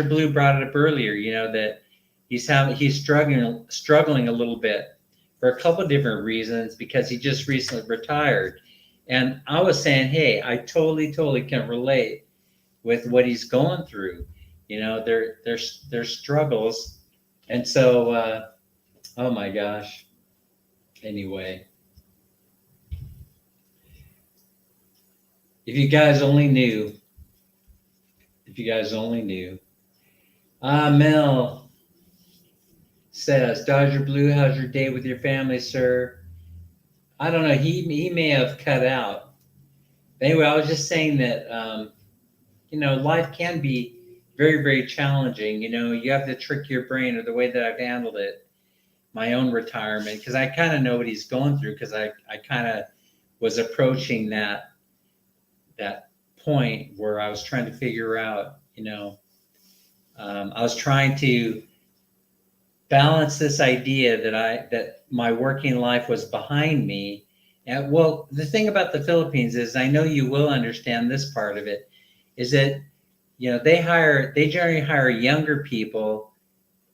Blue brought it up earlier, you know, that he's struggling a little bit for a couple of different reasons because he just recently retired. And I was saying, hey, I totally can relate with what he's going through. You know, their struggles. And so, oh my gosh. Anyway, if you guys only knew. Mel says, Dodger Blue, how's your day with your family, sir? I don't know. He may have cut out. But anyway, I was just saying that, you know, life can be very, very challenging. You know, you have to trick your brain, or the way that I've handled it, my own retirement, because I kind of know what he's going through, because I kind of was approaching that point where I was trying to figure out, you know, I was trying to balance this idea that my working life was behind me. And well, the thing about the Philippines is, I know you will understand this part of it, is that, you know, they generally hire younger people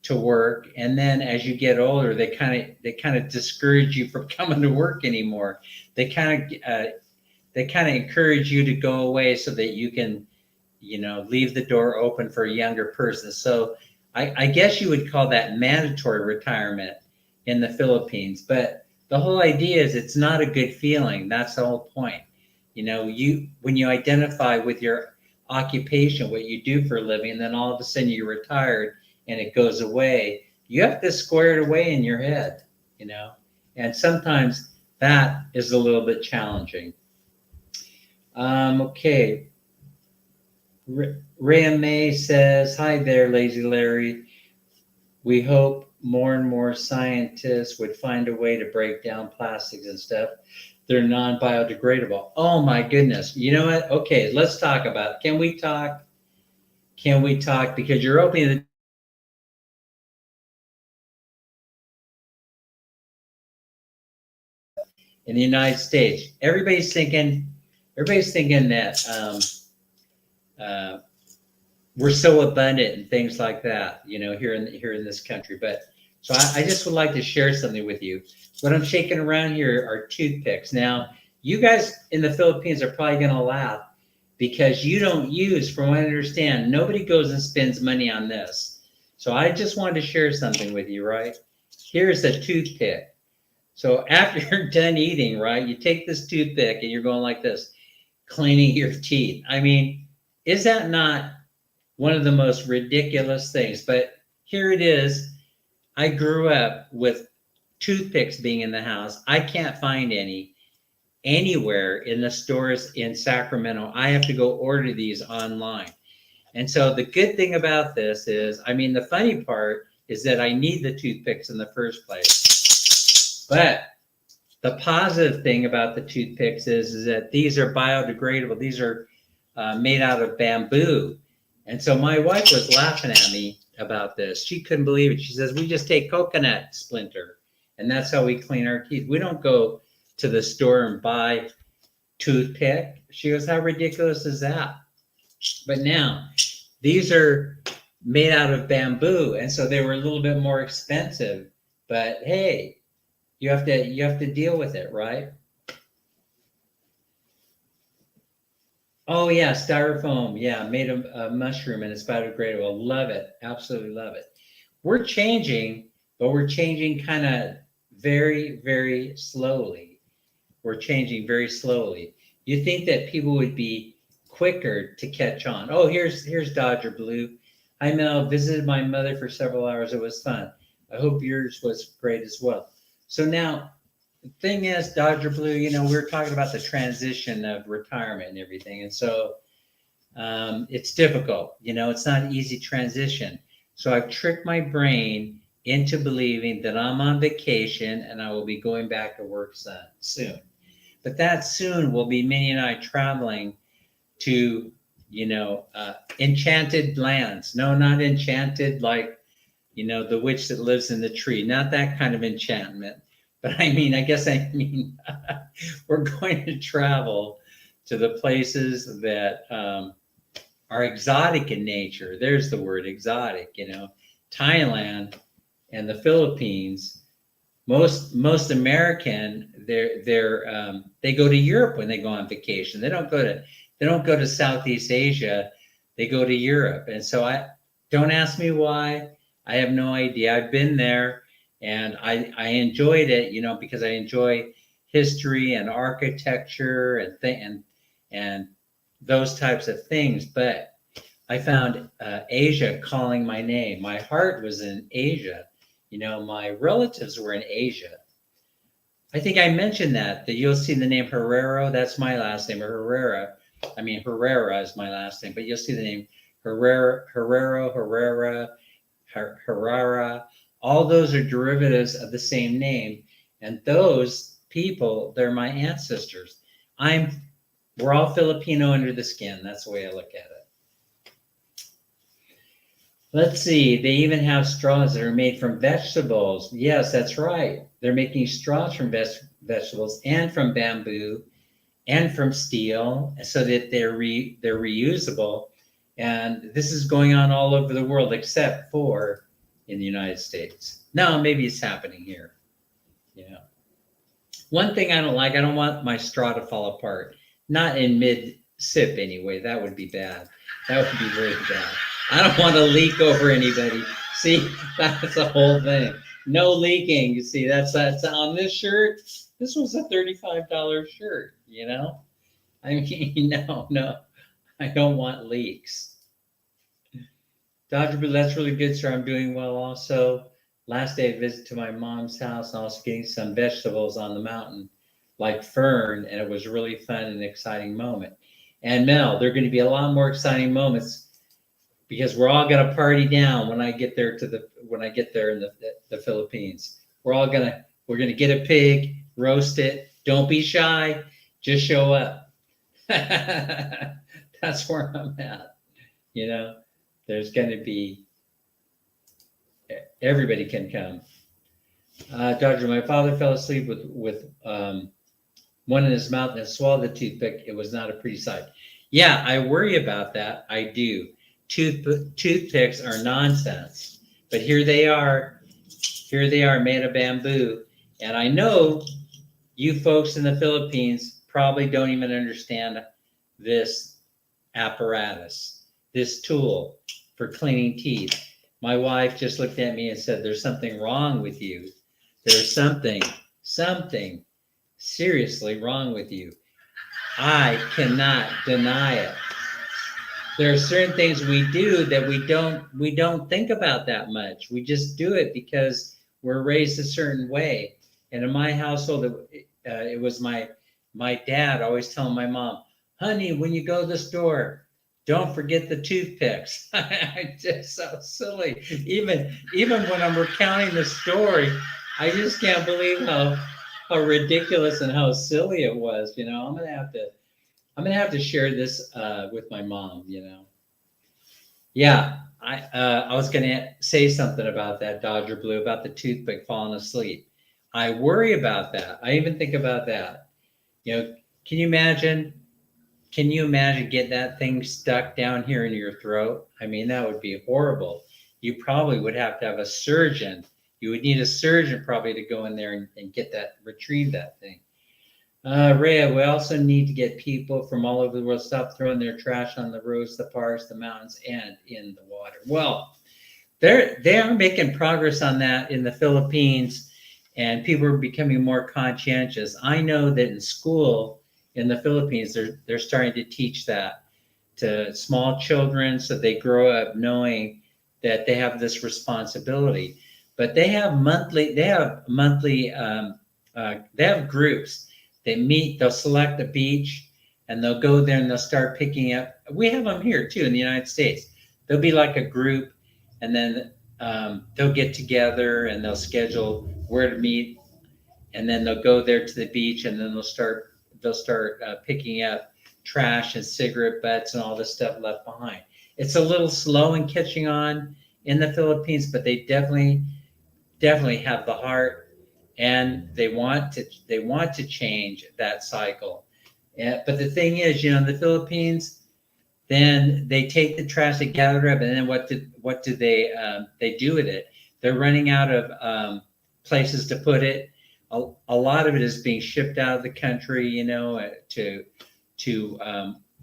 to work, and then as you get older, they kind of discourage you from coming to work anymore. They kind of encourage you to go away so that you can, you know, leave the door open for a younger person. So I guess you would call that mandatory retirement in the Philippines. But the whole idea is, it's not a good feeling. That's the whole point. You know, when you identify with your occupation, what you do for a living, and then all of a sudden you're retired and it goes away, you have to square it away in your head, you know. And sometimes that is a little bit challenging. Okay. Rhea May says, "Hi there, Lazy Larry. We hope more and more scientists would find a way to break down plastics and stuff. They're non-biodegradable." Oh my goodness. You know what? Okay, let's talk about it. Can we talk? Can we talk? Because you're opening the in the United States. Everybody's thinking that uh, we're so abundant and things like that, here in this country. But so I just would like to share something with you. What I'm shaking around here are toothpicks. Now, you guys in the Philippines are probably going to laugh because you don't use, from what I understand, nobody goes and spends money on this. So I just wanted to share something with you, right? Here's a toothpick. So after you're done eating, right, you take this toothpick and you're going like this, cleaning your teeth. I mean, is that not one of the most ridiculous things? But here it is. I grew up with toothpicks being in the house. I can't find any anywhere in the stores in Sacramento. I have to go order these online. And so the good thing about this is, I mean, the funny part is that I need the toothpicks in the first place. But the positive thing about the toothpicks is that these are biodegradable. These are made out of bamboo. And so my wife was laughing at me about this. She couldn't believe it. She says, "We just take coconut splinter, and that's how we clean our teeth. We don't go to the store and buy toothpick." She goes, "How ridiculous is that?" But now these are made out of bamboo, and so they were a little bit more expensive. But hey, you have to deal with it, right? Oh yeah, styrofoam. Yeah, made of mushroom and it's biodegradable. Love it. Absolutely love it. We're changing, but we're changing kind of very, very slowly. We're changing very slowly. You think that people would be quicker to catch on? Oh, here's Dodger Blue. Hi Mel, visited my mother for several hours. It was fun. I hope yours was great as well. So now the thing is, Dodger Blue, we were talking about the transition of retirement and everything. And so it's difficult. It's not an easy transition. So I've tricked my brain into believing that I'm on vacation and I will be going back to work soon. But that soon will be Minnie and I traveling to, enchanted lands. No, not enchanted like, the witch that lives in the tree. Not that kind of enchantment. But I guess we're going to travel to the places that are exotic in nature. There's the word exotic, Thailand and the Philippines. Most American, they go to Europe when they go on vacation. They don't go to Southeast Asia. They go to Europe. And so I don't ask me why. I have no idea. I've been there and I enjoyed it, because I enjoy history and architecture and those types of things. But I found Asia calling my name. My heart was in Asia. My relatives were in Asia. I think I mentioned that you'll see the name Herrero. That's my last name, or Herrera. Herrera is my last name, but you'll see the name Herrera, Herrera. All those are derivatives of the same name. And those people, they're my ancestors. We're all Filipino under the skin. That's the way I look at it. Let's see, they even have straws that are made from vegetables. Yes, that's right. They're making straws from vegetables and from bamboo and from steel so that they're reusable. And this is going on all over the world except for in the United States. Now, maybe it's happening here. Yeah. One thing I don't want my straw to fall apart. Not in mid sip anyway. That would be bad. That would be very bad. I don't want to leak over anybody. See, that's the whole thing. No leaking. You see, that's on this shirt. This was a $35 shirt, no, I don't want leaks. Dr. Blue, that's really good, sir. I'm doing well also. Last day visit to my mom's house and also getting some vegetables on the mountain. like Fern, and it was a really fun and exciting moment. And Mel, there are going to be a lot more exciting moments because we're all going to party down when I get there in the Philippines. We're going to get a pig, roast it. Don't be shy, just show up. That's where I'm at. There's going to be, everybody can come. Doctor, my father fell asleep with one in his mouth and swallowed the toothpick. It was not a pretty sight. Yeah, I worry about that. I do. Toothpicks are nonsense, but here they are made of bamboo. And I know you folks in the Philippines probably don't even understand this apparatus, this tool for cleaning teeth. My wife just looked at me and said, there's something wrong with you. There's something seriously wrong with you. I cannot deny it. There are certain things we do that we don't think about that much. We just do it because we're raised a certain way. And in my household, it was my dad always telling my mom, honey, when you go to the store, don't forget the toothpicks. I'm just so silly. Even when I'm recounting the story, I just can't believe how ridiculous and how silly it was. I'm gonna have to share this with my mom. Yeah, I was gonna say something about that, Dodger Blue, about the toothpick falling asleep. I worry about that. I even think about that. Can you imagine? Can you imagine getting that thing stuck down here in your throat? I mean, that would be horrible. You probably would have to have a surgeon. You would need a surgeon probably to go in there and retrieve that thing. Rhea, we also need to get people from all over the world stop throwing their trash on the roads, the parks, the mountains, and in the water. Well, they are making progress on that in the Philippines, and people are becoming more conscientious. I know that in school in the Philippines, they're starting to teach that to small children, so they grow up knowing that they have this responsibility. But they have groups. They meet, they'll select a beach, and they'll go there and they'll start picking up. We have them here too in the United States. There'll be like a group, and then they'll get together and they'll schedule where to meet, and then they'll go there to the beach, and then they'll start picking up trash and cigarette butts and all this stuff left behind. It's a little slow in catching on in the Philippines, but they definitely have the heart, and they want to change that cycle. But the thing is, in the Philippines, then they take the trash, they gather it up, and then what do they do with it? They're running out of places to put it. A lot of it is being shipped out of the country, to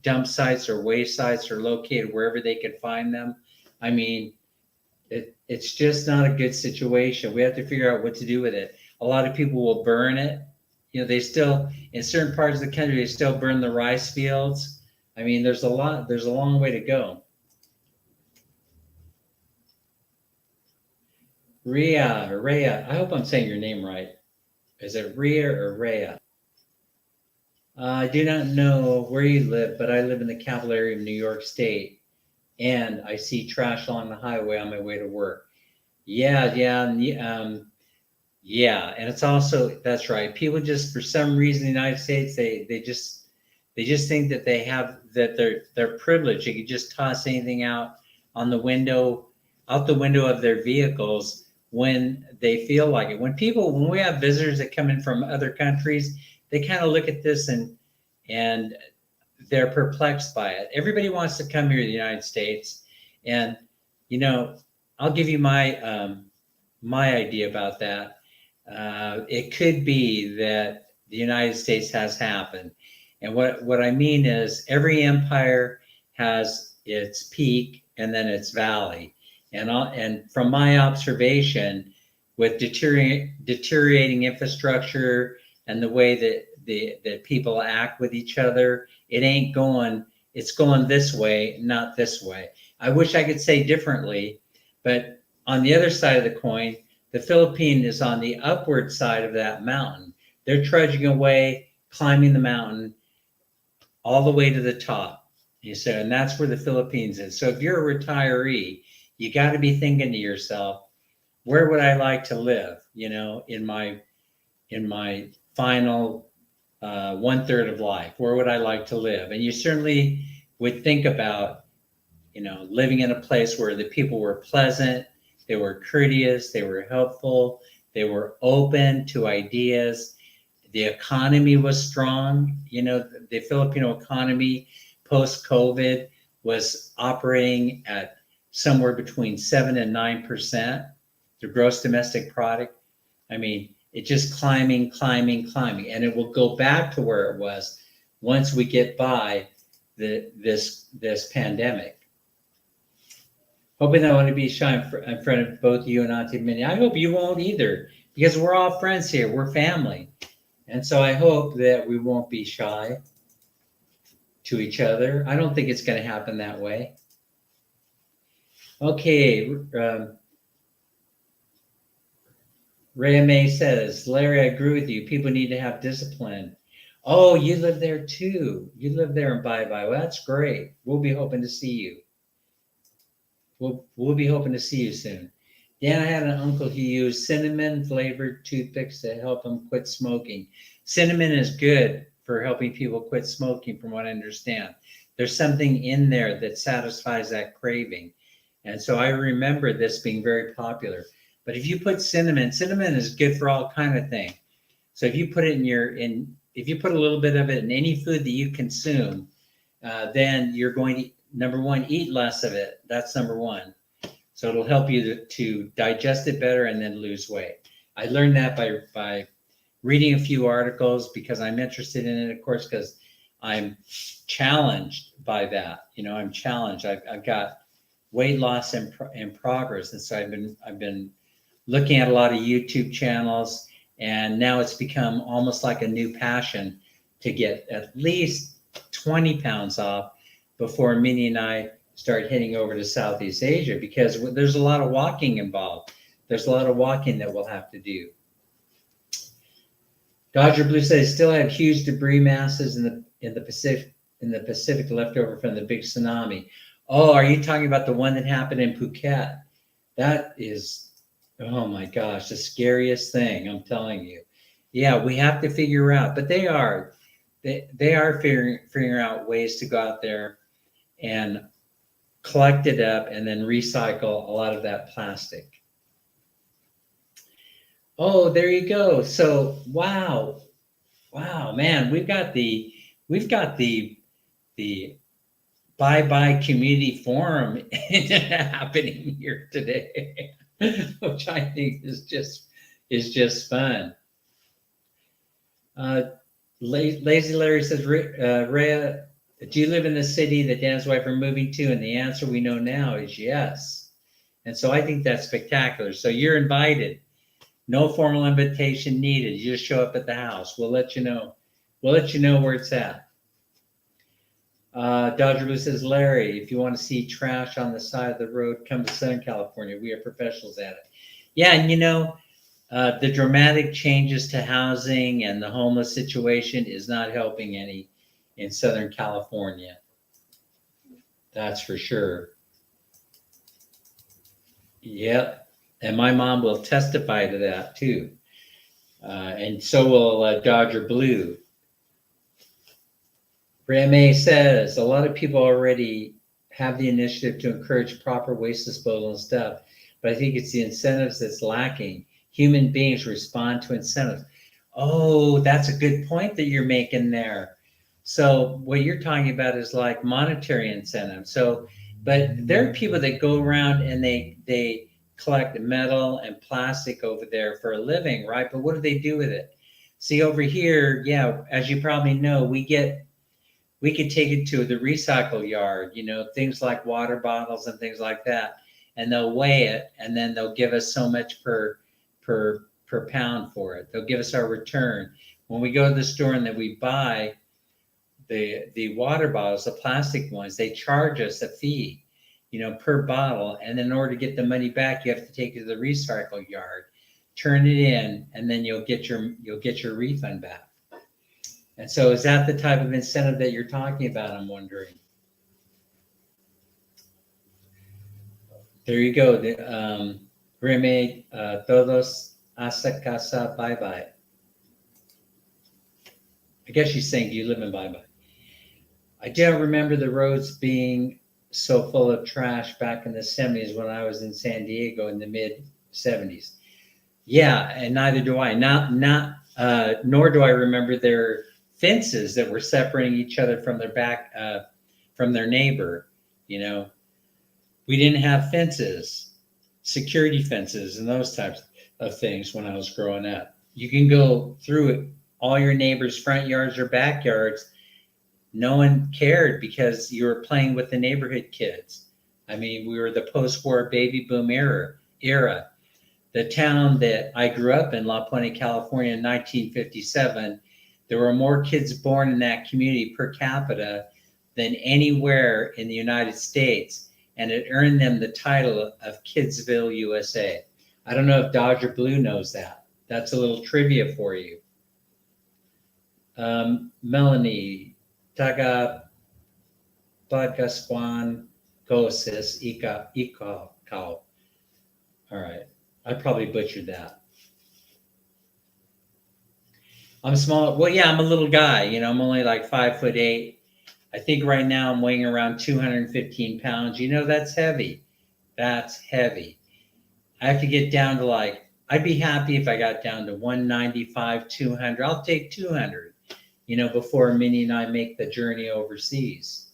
dump sites or waste sites are located wherever they can find them. I mean, it's just not a good situation. We have to figure out what to do with it. A lot of people will burn it. They still, in certain parts of the country, they still burn the rice fields. I mean, there's a long way to go. Rhea, I hope I'm saying your name right. Is it Rhea or Rhea? I do not know where you live, but I live in the capital area of New York State, and I see trash along the highway on my way to work. Yeah, and it's also, that's right. People just, for some reason, in the United States, they just think that they're privileged. They can just toss anything out the window of their vehicles when they feel like it. When we have visitors that come in from other countries, they kind of look at this and they're perplexed by it. Everybody wants to come here to the United States, and I'll give you my idea about that. It could be that the United States has happened, and what I mean is every empire has its peak and then its valley. And from my observation, with deteriorating infrastructure and the way that people act with each other, it's going this way, not this way. I wish I could say differently, but on the other side of the coin, the Philippines is on the upward side of that mountain. They're trudging away climbing the mountain all the way to the top. And that's where the Philippines is. So if you're a retiree, you got to be thinking to yourself, where would I like to live? In my final 1/3 of life, where would I like to live? And you certainly would think about, living in a place where the people were pleasant, they were courteous, they were helpful, they were open to ideas. The economy was strong. The Filipino economy post-COVID was operating at somewhere between 7 and 9%, the gross domestic product. I mean, it's just climbing, and it will go back to where it was once we get by this pandemic. Hoping that I want to be shy in front of both you and Auntie Minnie. I hope you won't either, because we're all friends here. We're family. And so I hope that we won't be shy to each other. I don't think it's going to happen that way. Okay. Rhea May says, Larry, I agree with you. People need to have discipline. Oh, you live there too. You live there in Bye Bye. Well, that's great. We'll be hoping to see you. We'll be hoping to see you soon. Dan, I had an uncle who used cinnamon flavored toothpicks to help him quit smoking. Cinnamon is good for helping people quit smoking, from what I understand. There's something in there that satisfies that craving. And so I remember this being very popular. But if you put cinnamon is good for all kind of things. So if you put it if you put a little bit of it in any food that you consume, then you're going to, number one, eat less of it. That's number one. So it'll help you to digest it better and then lose weight. I learned that by reading a few articles, because I'm interested in it, of course, because I'm challenged by that. I'm challenged. I've got weight loss in progress, and so I've been looking at a lot of YouTube channels, and now it's become almost like a new passion to get at least 20 pounds off before Minnie and I start heading over to Southeast Asia, because there's a lot of walking involved. There's a lot of walking that we'll have to do. Dodger Blue says, still have huge debris masses in the Pacific left over from the big tsunami. Oh, are you talking about the one that happened in Phuket? That is, oh my gosh, the scariest thing, I'm telling you. Yeah, we have to figure out, but they are figuring out ways to go out there and collect it up and then recycle a lot of that plastic. Oh, there you go. So, wow, man, we've got the Bye Bye Community Forum happening here today, which I think is just fun. Lazy Larry says, Rhea, do you live in the city that Dan's wife are moving to? And the answer we know now is yes. And so I think that's spectacular. So you're invited. No formal invitation needed. You just show up at the house. We'll let you know. We'll let you know where it's at. Dodger Blue says, Larry, if you want to see trash on the side of the road, come to Southern California. We are professionals at it. Yeah, and the dramatic changes to housing and the homeless situation is not helping any in Southern California. That's for sure. Yep. And my mom will testify to that too. And so will Dodger Blue. Rame says, a lot of people already have the initiative to encourage proper waste disposal and stuff, but I think it's the incentives that's lacking. Human beings respond to incentives. Oh, that's a good point that you're making there. So what you're talking about is like monetary incentives. So, but there are people that go around and they collect metal and plastic over there for a living, right? But what do they do with it? See, over here, yeah, as you probably know, we could take it to the recycle yard, things like water bottles and things like that, and they'll weigh it, and then they'll give us so much per pound for it. They'll give us our return. When we go to the store and then we buy the water bottles, the plastic ones, they charge us a fee, per bottle. And in order to get the money back, you have to take it to the recycle yard, turn it in, and then you'll get your refund back. And so is that the type of incentive that you're talking about, I'm wondering? There you go. Reme, todos hasta casa, bye bye. I guess she's saying, do you live in bye bye? I don't remember the roads being so full of trash back in the 70s when I was in San Diego in the mid 70s. Yeah, and neither do I. Nor do I remember their fences that were separating each other from their back, from their neighbor. You know, we didn't have fences, security fences, and those types of things when I was growing up. You can go through all your neighbors' front yards or backyards. No one cared because you were playing with the neighborhood kids. I mean, we were the post-war baby boom era. The town that I grew up in, La Puente, California, in 1957, there were more kids born in that community per capita than anywhere in the United States, and it earned them the title of Kidsville, USA. I don't know if Dodger Blue knows that. That's a little trivia for you. Melanie, taga Pagasquan Gosis Ika Kau. All right. I probably butchered that. I'm small. Well, yeah, I'm a little guy. You know, I'm only like 5'8". I think right now I'm weighing around 215 pounds. You know, that's heavy. That's heavy. I have to get down to like, I'd be happy if I got down to 195, 200. I'll take 200, you know, before Minnie and I make the journey overseas.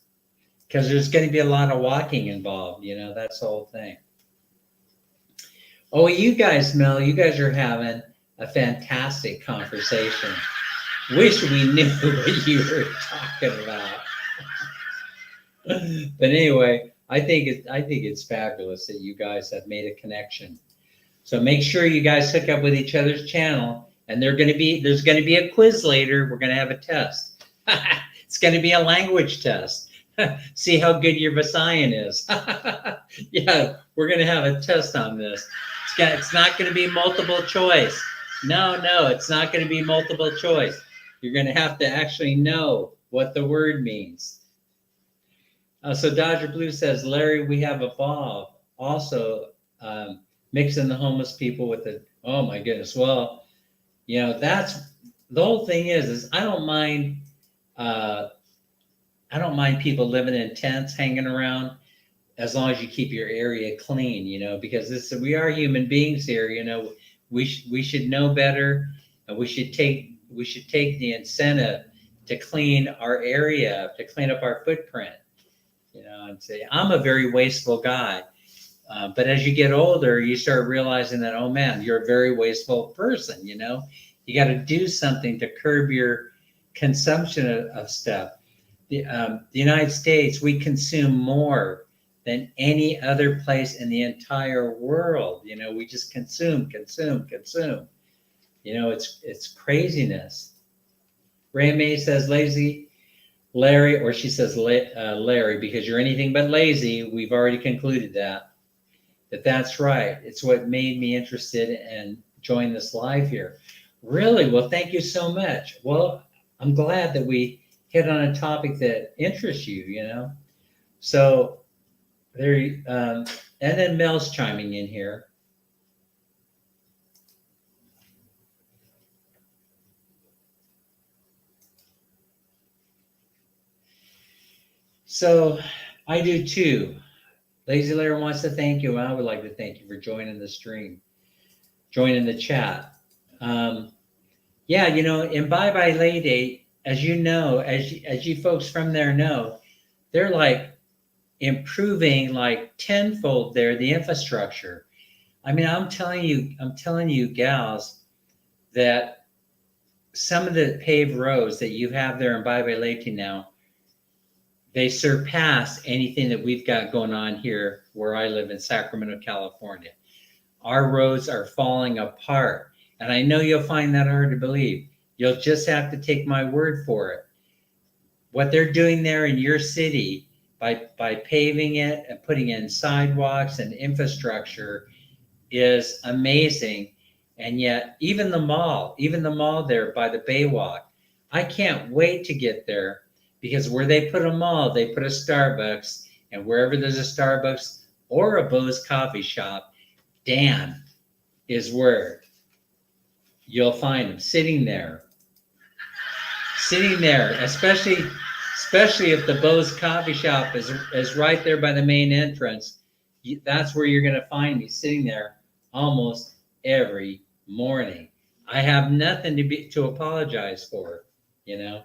Because there's going to be a lot of walking involved. You know, that's the whole thing. Oh, you guys, Mel, you guys are having a fantastic conversation. Wish we knew what you were talking about. But anyway, I think it's fabulous that you guys have made a connection. So make sure you guys hook up with each other's channel, and there's going to be a quiz later. We're going to have a test. It's going to be a language test. See how good your Visayan is. Yeah, we're going to have a test on this. It's not going to be multiple choice. No, it's not going to be multiple choice. You're going to have to actually know what the word means. So Dodger Blue says, Larry, we have evolved. Also, mixing the homeless people with the, oh my goodness. Well, you know, that's, the whole thing is I don't mind people living in tents, hanging around, as long as you keep your area clean, you know, because we are human beings here, you know, we should know better, and we should take the incentive to clean our area, to clean up our footprint, you know, and say, I'm a very wasteful guy. But as you get older, you start realizing that, oh man, you're a very wasteful person, you know, you got to do something to curb your consumption of stuff. The United States, we consume more than any other place in the entire world. You know, we just consume. You know, it's craziness. Ray May says lazy Larry, or she says Larry, because you're anything but lazy. We've already concluded that's right. It's what made me interested in join this live here. Really? Well, thank you so much. Well, I'm glad that we hit on a topic that interests you, you know. So there, and then Mel's chiming in here. So I do too. Lazy Larry wants to thank you. I would like to thank you for joining the stream, joining the chat. Yeah, you know, in Bye Bye Lay Date, as you know, as you folks from there know, they're like improving like tenfold there, the infrastructure. I mean, I'm telling you, gals, that some of the paved roads that you have there in Bye Bye Lake now, they surpass anything that we've got going on here where I live in Sacramento, California. Our roads are falling apart. And I know you'll find that hard to believe. You'll just have to take my word for it. What they're doing there in your city by paving it and putting in sidewalks and infrastructure is amazing. And yet even the mall there by the Baywalk, I can't wait to get there because where they put them all, they put a Starbucks, and wherever there's a Starbucks or a Bo's coffee shop, Dan is where you'll find him sitting there, especially if the Bo's coffee shop is right there by the main entrance. That's where you're going to find me sitting there almost every morning. I have nothing to apologize for, you know.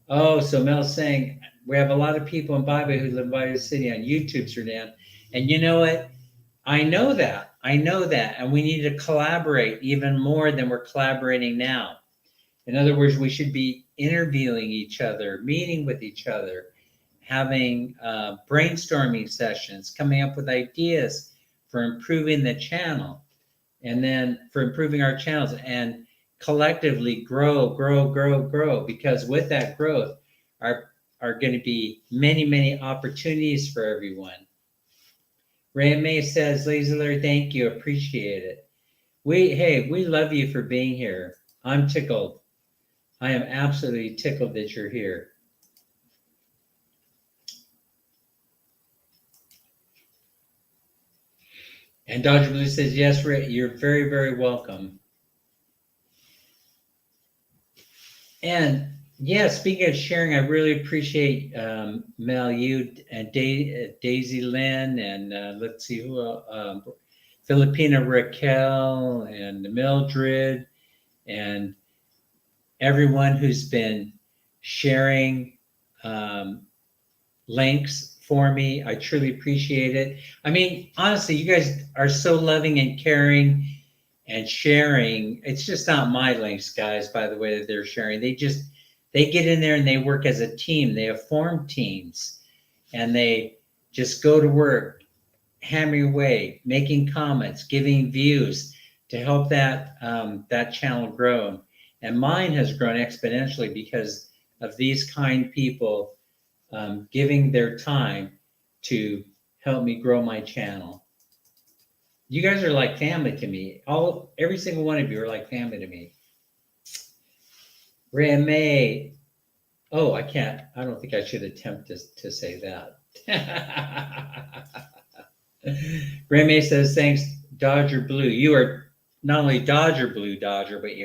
Oh, so Mel's saying we have a lot of people in Bybee who live in Bybee City on YouTube, Sir Dan. And you know what? I know that. And we need to collaborate even more than we're collaborating now. In other words, we should be interviewing each other, meeting with each other, having brainstorming sessions, coming up with ideas for improving the channel, and then for improving our channels, and collectively grow. Because with that growth are going to be many opportunities for everyone. Ray May says, Lazy Larry, thank you, appreciate it. We love you for being here. I'm tickled. I am absolutely tickled that you're here. And Dodger Blue says, yes, Ray, you're very welcome. And yeah, speaking of sharing, I really appreciate Mel, you and Daisy Lynn, and let's see who else, Filipina Raquel and Mildred, and everyone who's been sharing links for me. I truly appreciate it. I mean, honestly, you guys are so loving and caring and sharing. It's just not my links, guys, by the way, that they're sharing. They get in there and they work as a team. They have formed teams and they just go to work, hammering away, making comments, giving views to help that channel grow. And mine has grown exponentially because of these kind people giving their time to help me grow my channel. You guys are like family to me. Every single one of you are like family to me. Ray May. Oh, I can't. I don't think I should attempt to say that. Ray May says, thanks, Dodger Blue. You are not only Dodger Blue, Dodger, but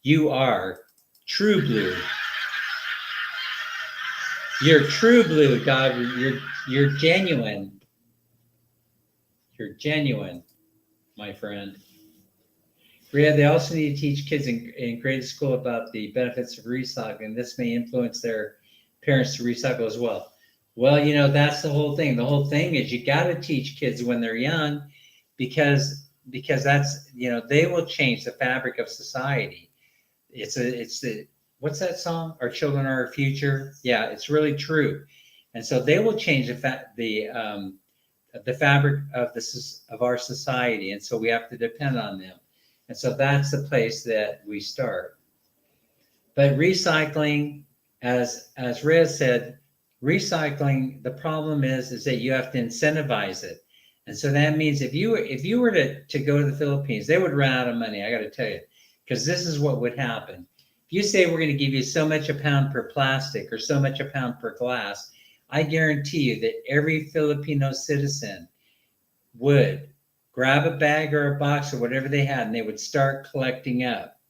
you are true blue. You're true blue, Dodger. You're genuine. You're genuine, my friend. Rhea, they also need to teach kids in grade school about the benefits of recycling. This may influence their parents to recycle as well. Well, that's the whole thing. The whole thing is you got to teach kids when they're young because that's, they will change the fabric of society. What's that song? Our children are our future. Yeah, it's really true. And so they will change the fabric of our society. And so we have to depend on them. And so that's the place that we start. But recycling, as Rez said, recycling, the problem is that you have to incentivize it. And so that means if you were to go to the Philippines, they would run out of money, I got to tell you, because this is what would happen. If you say we're going to give you so much a pound per plastic or so much a pound per glass, I guarantee you that every Filipino citizen would grab a bag or a box or whatever they had, and they would start collecting up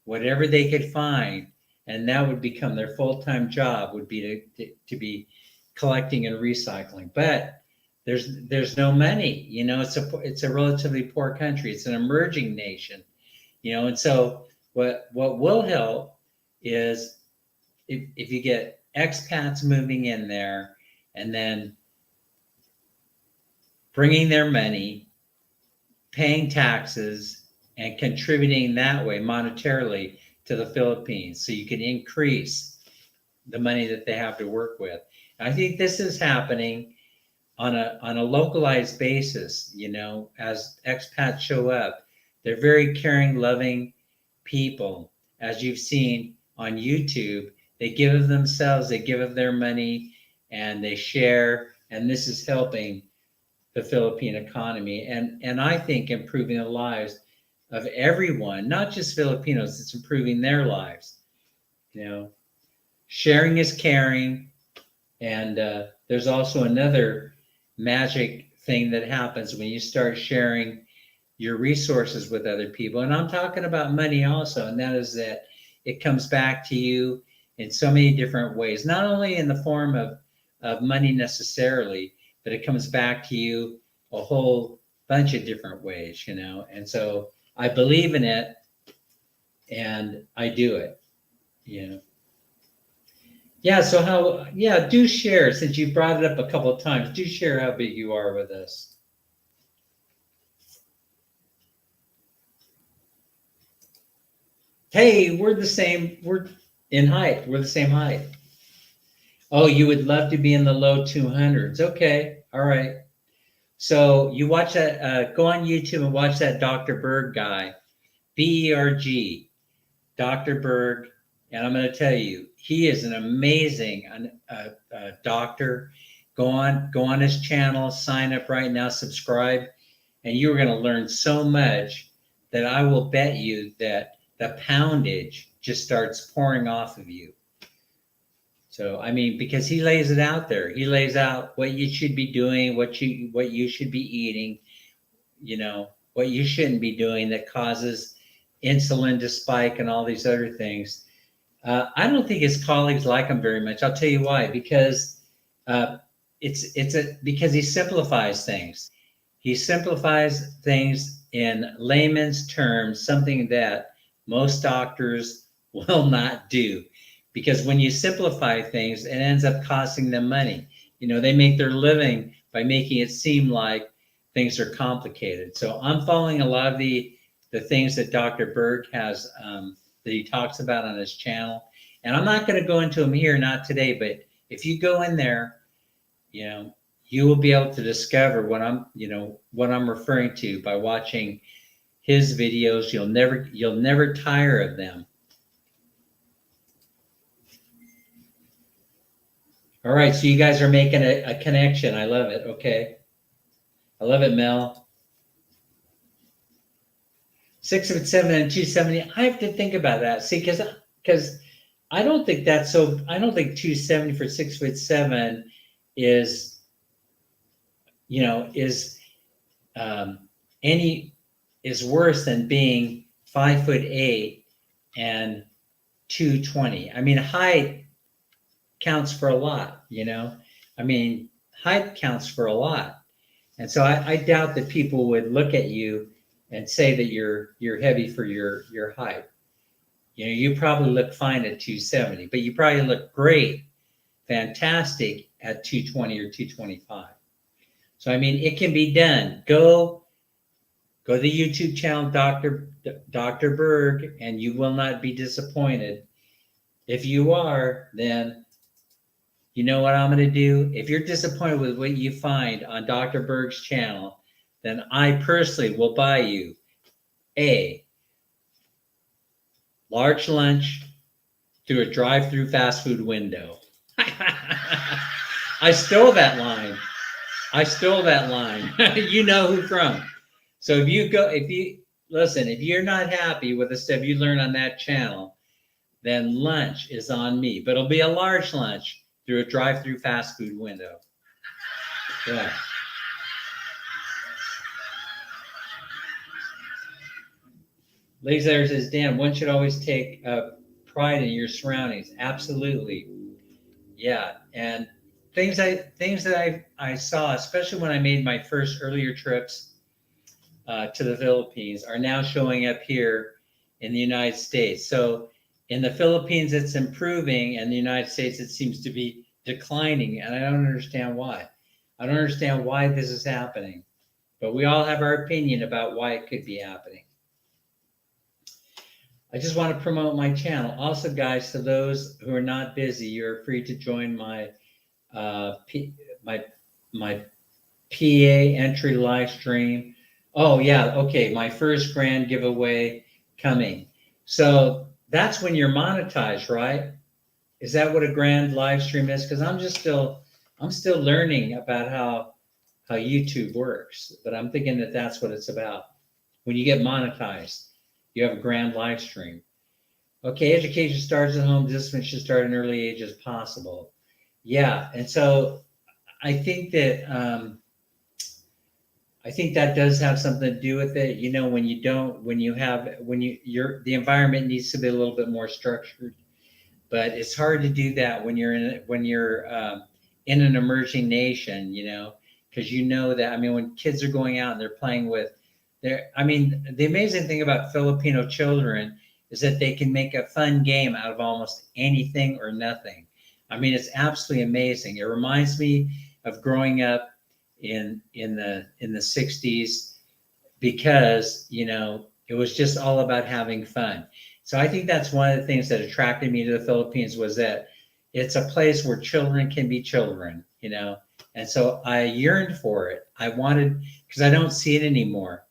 whatever they could find, and that would become their full-time job, would be to be collecting and recycling. But there's no money, it's a relatively poor country, it's an emerging nation, and so what will help is if you get expats moving in there and then bringing their money, paying taxes, and contributing that way monetarily to the Philippines, so you can increase the money that they have to work with. And I think this is happening on a localized basis. As expats show up, they're very caring, loving people. As you've seen on YouTube, they give of themselves, they give of their money, and they share. And this is helping the Philippine economy, and I think improving the lives of everyone, not just Filipinos. It's improving their lives. You know, sharing is caring. And there's also another magic thing that happens when you start sharing your resources with other people. And I'm talking about money also, and that is that it comes back to you in so many different ways, not only in the form of money necessarily, but it comes back to you a whole bunch of different ways, you know. And so I believe in it and I do it, you know. Yeah, so yeah, do share, since you brought it up a couple of times, do share how big you are with us. Hey, we're the same, we're in height, we're the same height. Oh, you would love to be in the low 200s. Okay, all right. So you watch that, go on YouTube and watch that Dr. Berg guy, Berg, Dr. Berg. And I'm going to tell you, he is an amazing doctor. Go on his channel, sign up right now, subscribe, and you're going to learn so much that I will bet you that the poundage just starts pouring off of you. So, I mean, because he lays it out there. He lays out what you should be doing, what you should be eating, you know, what you shouldn't be doing that causes insulin to spike and all these other things. I don't think his colleagues like him very much. I'll tell you why. Because because he simplifies things. He simplifies things in layman's terms, something that most doctors will not do. Because when you simplify things, it ends up costing them money. You know, they make their living by making it seem like things are complicated. So I'm following a lot of the things that Dr. Berg has that he talks about on his channel. And I'm not going to go into them here, not today, but if you go in there, you know, you will be able to discover what I'm referring to by watching his videos. You'll never tire of them. All right, so you guys are making a connection. I love it. Okay. I love it, Mel. 6'7" and 270. I have to think about that. See, because I don't think 270 for 6'7" is, you know, is worse than being 5'8" and 220. I mean, height counts for a lot, you know. I mean, height counts for a lot. And so I doubt that people would look at you and say that you're heavy for your height. You know, you probably look fine at 270, but you probably look great, fantastic at 220 or 225. So I mean, it can be done. Go to the YouTube channel, Dr. Berg, and you will not be disappointed. If you are, then you know what I'm going to do? If you're disappointed with what you find on Dr. Berg's channel, then I personally will buy you a large lunch through a drive-through fast food window. I stole that line. You know who from. So if you're not happy with the stuff you learn on that channel, then lunch is on me. But it'll be a large lunch through a drive-through fast food window. Yeah. Laser says, Dan, one should always take pride in your surroundings. Absolutely. Yeah. And things that I saw, especially when I made my first earlier trips to the Philippines, are now showing up here in the United States. So in the Philippines, it's improving, and the United States, it seems to be declining. And I don't understand why. I don't understand why this is happening. But we all have our opinion about why it could be happening. I just want to promote my channel. Also, guys, to those who are not busy, you're free to join my my PA entry live stream. Oh yeah, okay. My first grand giveaway coming. So that's when you're monetized, right? Is that what a grand live stream is? Because I'm still learning about how YouTube works, but I'm thinking that that's what it's about. When you get monetized, you have a grand live stream. Okay, education starts at home. Discipline should start at an early age as possible. Yeah, and so I think that does have something to do with it. You know, when you don't, when you're the environment needs to be a little bit more structured, but it's hard to do that when you're in an emerging nation. You know, because you know that. I mean, when kids are going out and they're playing with I mean, the amazing thing about Filipino children is that they can make a fun game out of almost anything or nothing. I mean, it's absolutely amazing. It reminds me of growing up in the 60s, because you know it was just all about having fun. So I think that's one of the things that attracted me to the Philippines, was that it's a place where children can be children, you know. And so I yearned for it. I wanted, because I don't see it anymore.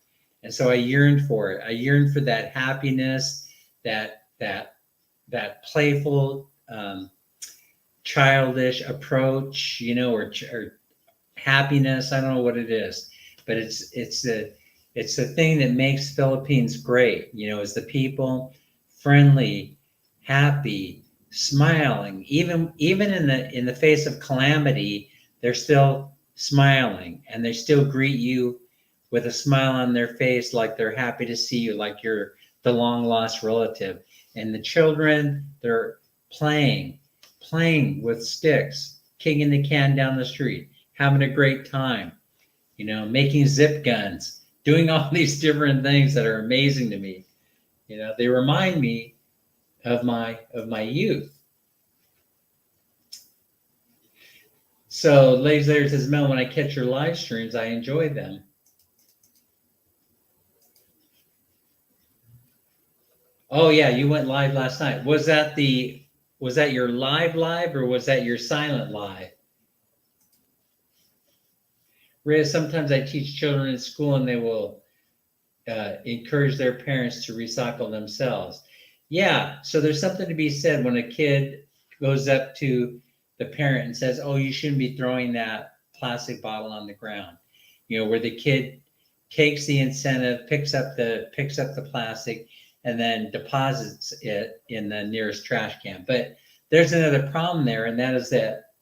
And so I yearned for it. I yearned for that happiness, that playful, childish approach, you know, or happiness. I don't know what it is, but it's the thing that makes Philippines great. You know, is the people friendly, happy, smiling. Even in the face of calamity, they're still smiling, and they still greet you with a smile on their face, like they're happy to see you, like you're the long lost relative. And the children, they're playing with sticks, kicking the can down the street, having a great time, you know, making zip guns, doing all these different things that are amazing to me. You know, they remind me of my youth. So Lays Later says, Mel, when I catch your live streams, I enjoy them. Oh yeah, you went live last night. Was that your live, or was that your silent live? Riz, sometimes I teach children in school and they will encourage their parents to recycle themselves. Yeah, so there's something to be said when a kid goes up to the parent and says, "Oh, you shouldn't be throwing that plastic bottle on the ground." You know, where the kid takes the incentive, picks up the plastic, and then deposits it in the nearest trash can. But there's another problem there, and that is that,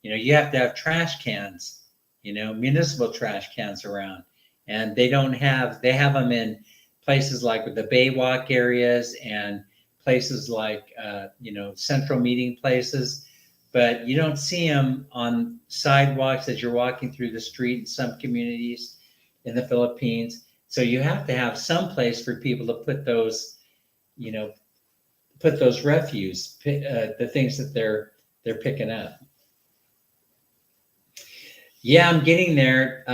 you know, you have to have trash cans, you know, municipal trash cans around, and they have them in places like the Baywalk areas and places like you know, central meeting places, but you don't see them on sidewalks as you're walking through the street in some communities in the Philippines. So you have to have some place for people to put those, you know, put those refuse, the things that they're picking up. Yeah, I'm getting there.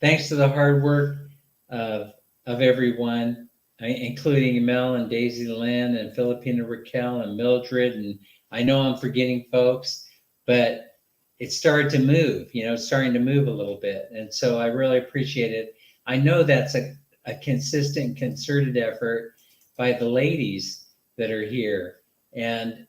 Thanks to the hard work of everyone, including Mel and Daisy Lynn and Filipina Raquel and Mildred. And I know I'm forgetting folks, but it started to move, you know, it's starting to move a little bit. And so I really appreciate it. I know that's a consistent, concerted effort by the ladies that are here. And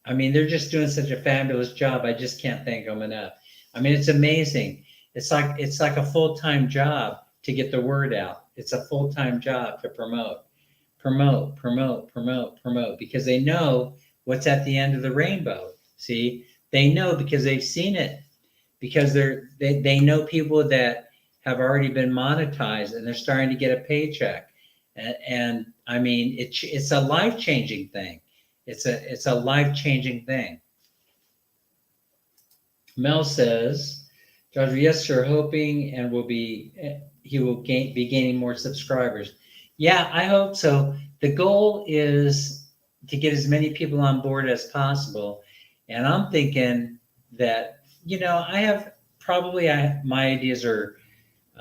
I mean, they're just doing such a fabulous job. I just can't thank them enough. I mean, it's amazing. It's like a full-time job to get the word out. It's a full-time job to promote, because they know what's at the end of the rainbow. See, they know because they've seen it, because they know people that have already been monetized and they're starting to get a paycheck. And I mean, it's a life-changing thing. It's a life-changing thing. Mel says, Dr. Yes, sir, hoping and he will be gaining more subscribers. Yeah, I hope so. The goal is to get as many people on board as possible. And I'm thinking that, you know, my ideas are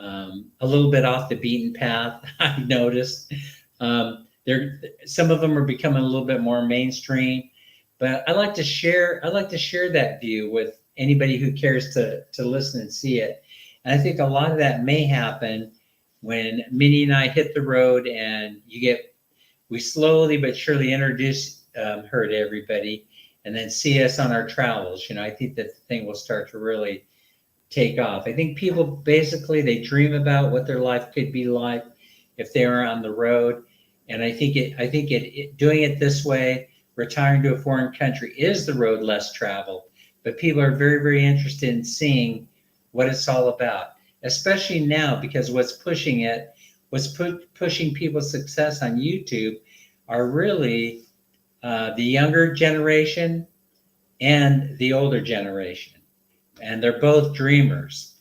a little bit off the beaten path. I've noticed. Some of them are becoming a little bit more mainstream, but I like to share that view with anybody who cares to listen and see it. And I think a lot of that may happen when Minnie and I hit the road, and we slowly but surely introduce her to everybody, and then see us on our travels. You know, I think that the thing will start to really take off. I think people basically, they dream about what their life could be like if they were on the road. And I think doing it this way, retiring to a foreign country, is the road less traveled. But people are very, very interested in seeing what it's all about, especially now, because pushing people's success on YouTube are really the younger generation and the older generation. And they're both dreamers.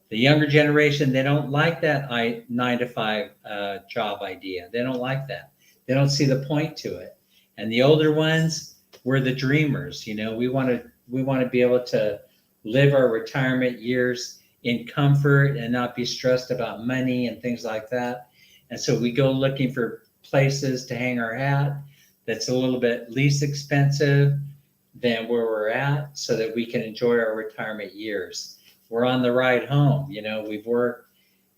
The younger generation, they don't like that 9-to-5 job idea. They don't like that. They don't see the point to it. And the older ones, we're the dreamers. You know, we want to be able to live our retirement years in comfort and not be stressed about money and things like that. And so we go looking for places to hang our hat that's a little bit least expensive than where we're at, so that we can enjoy our retirement years. We're on the ride home. You know, we've worked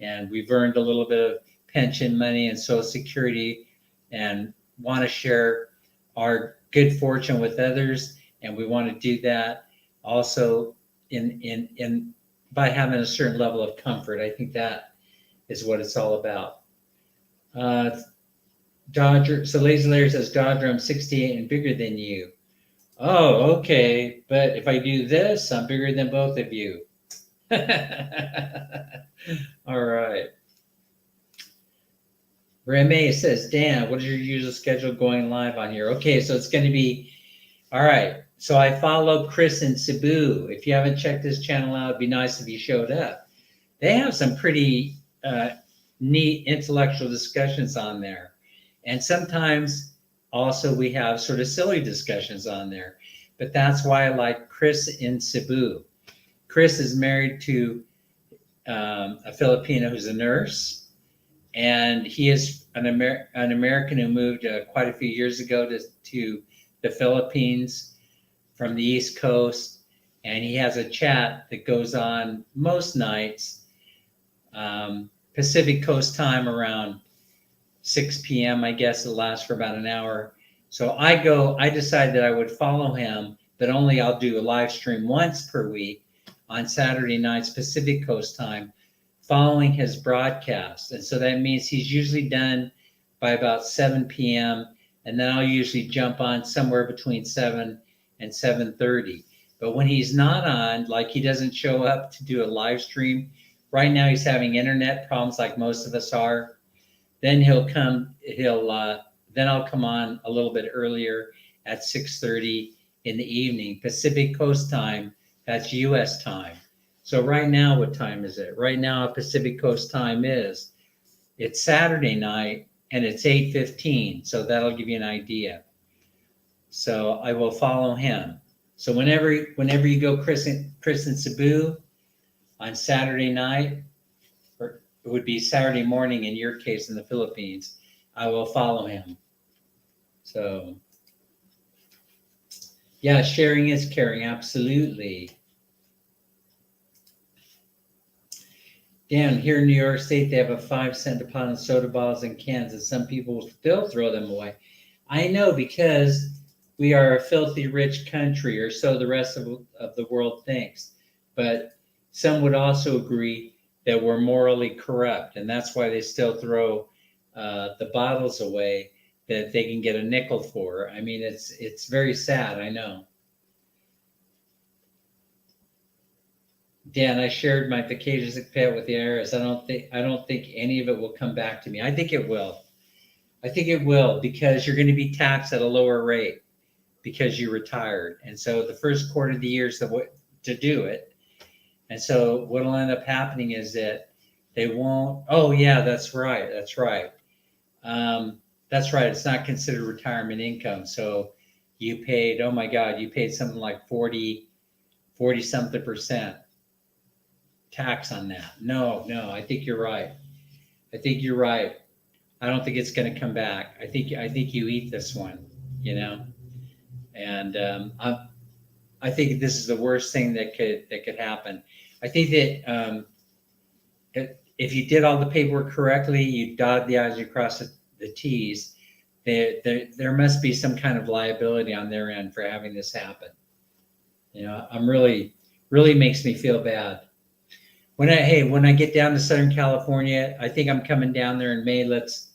and we've earned a little bit of pension money and Social Security, and want to share our good fortune with others. And we want to do that also in by having a certain level of comfort. I think that is what it's all about. Dodger. So Lazy Larry says, Dodger, I'm 68 and bigger than you. Oh, okay. But if I do this, I'm bigger than both of you. All right. Reme says, Dan, what is your usual schedule going live on here? Okay, so it's going to be, all right. So I follow Chris and Cebu. If you haven't checked this channel out, it'd be nice if you showed up. They have some pretty neat intellectual discussions on there. And sometimes also we have sort of silly discussions on there. But that's why I like Chris in Cebu. Chris is married to a Filipino who's a nurse, and he is an American who moved quite a few years ago to the Philippines from the East Coast, and he has a chat that goes on most nights, Pacific Coast time, around 6 p.m. I guess. It'll last for about an hour. So I decided that I would follow him, but only I'll do a live stream once per week on Saturday nights, Pacific Coast time, following his broadcast. And so that means he's usually done by about 7 p.m. And then I'll usually jump on somewhere between 7 and 7:30. But when he's not on, like he doesn't show up to do a live stream, right now he's having internet problems like most of us are. Then then I'll come on a little bit earlier at 6:30 in the evening, Pacific Coast time. That's U.S. time. So right now, what time is it? Right now, Pacific Coast time it's Saturday night, and it's 8:15. So that'll give you an idea. So I will follow him. So whenever you go Chris and Cebu on Saturday night, or it would be Saturday morning in your case in the Philippines, I will follow him. So yeah, sharing is caring, absolutely. Dan, here in New York State, they have a 5-cent a pound of soda bottles and cans, and some people will still throw them away. I know, because we are a filthy rich country, or so the rest of the world thinks. But some would also agree that we're morally corrupt, and that's why they still throw the bottles away that they can get a nickel for. I mean, it's very sad, I know. Dan, I shared my vacations payout with the IRS. I don't think any of it will come back to me. I think it will. I think it will, because you're going to be taxed at a lower rate because you retired. And so the first quarter of the year is to do it. And so what will end up happening is that they won't. Oh yeah, that's right. That's right. That's right. It's not considered retirement income. So you paid, oh my God, you paid something like 40 something percent tax on that. No, I think you're right. I think you're right. I don't think it's going to come back. I think you eat this one, you know. And I think this is the worst thing that could happen. I think that if you did all the paperwork correctly, you dotted the I's, you crossed the T's, there must be some kind of liability on their end for having this happen. You know, I'm really makes me feel bad. When I get down to Southern California, I think I'm coming down there in May. Let's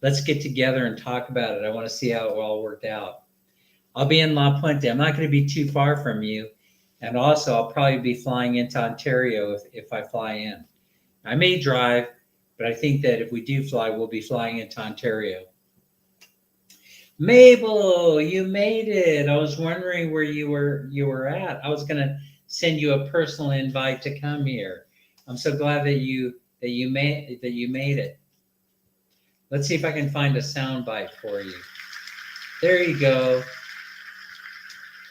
Let's get together and talk about it. I want to see how it all worked out. I'll be in La Puente. I'm not going to be too far from you. And also, I'll probably be flying into Ontario if I fly in. I may drive, but I think that if we do fly, we'll be flying into Ontario. Mabel, you made it. I was wondering where you were at. I was going to send you a personal invite to come here. I'm so glad that you made it. Let's see if I can find a sound bite for you. There you go.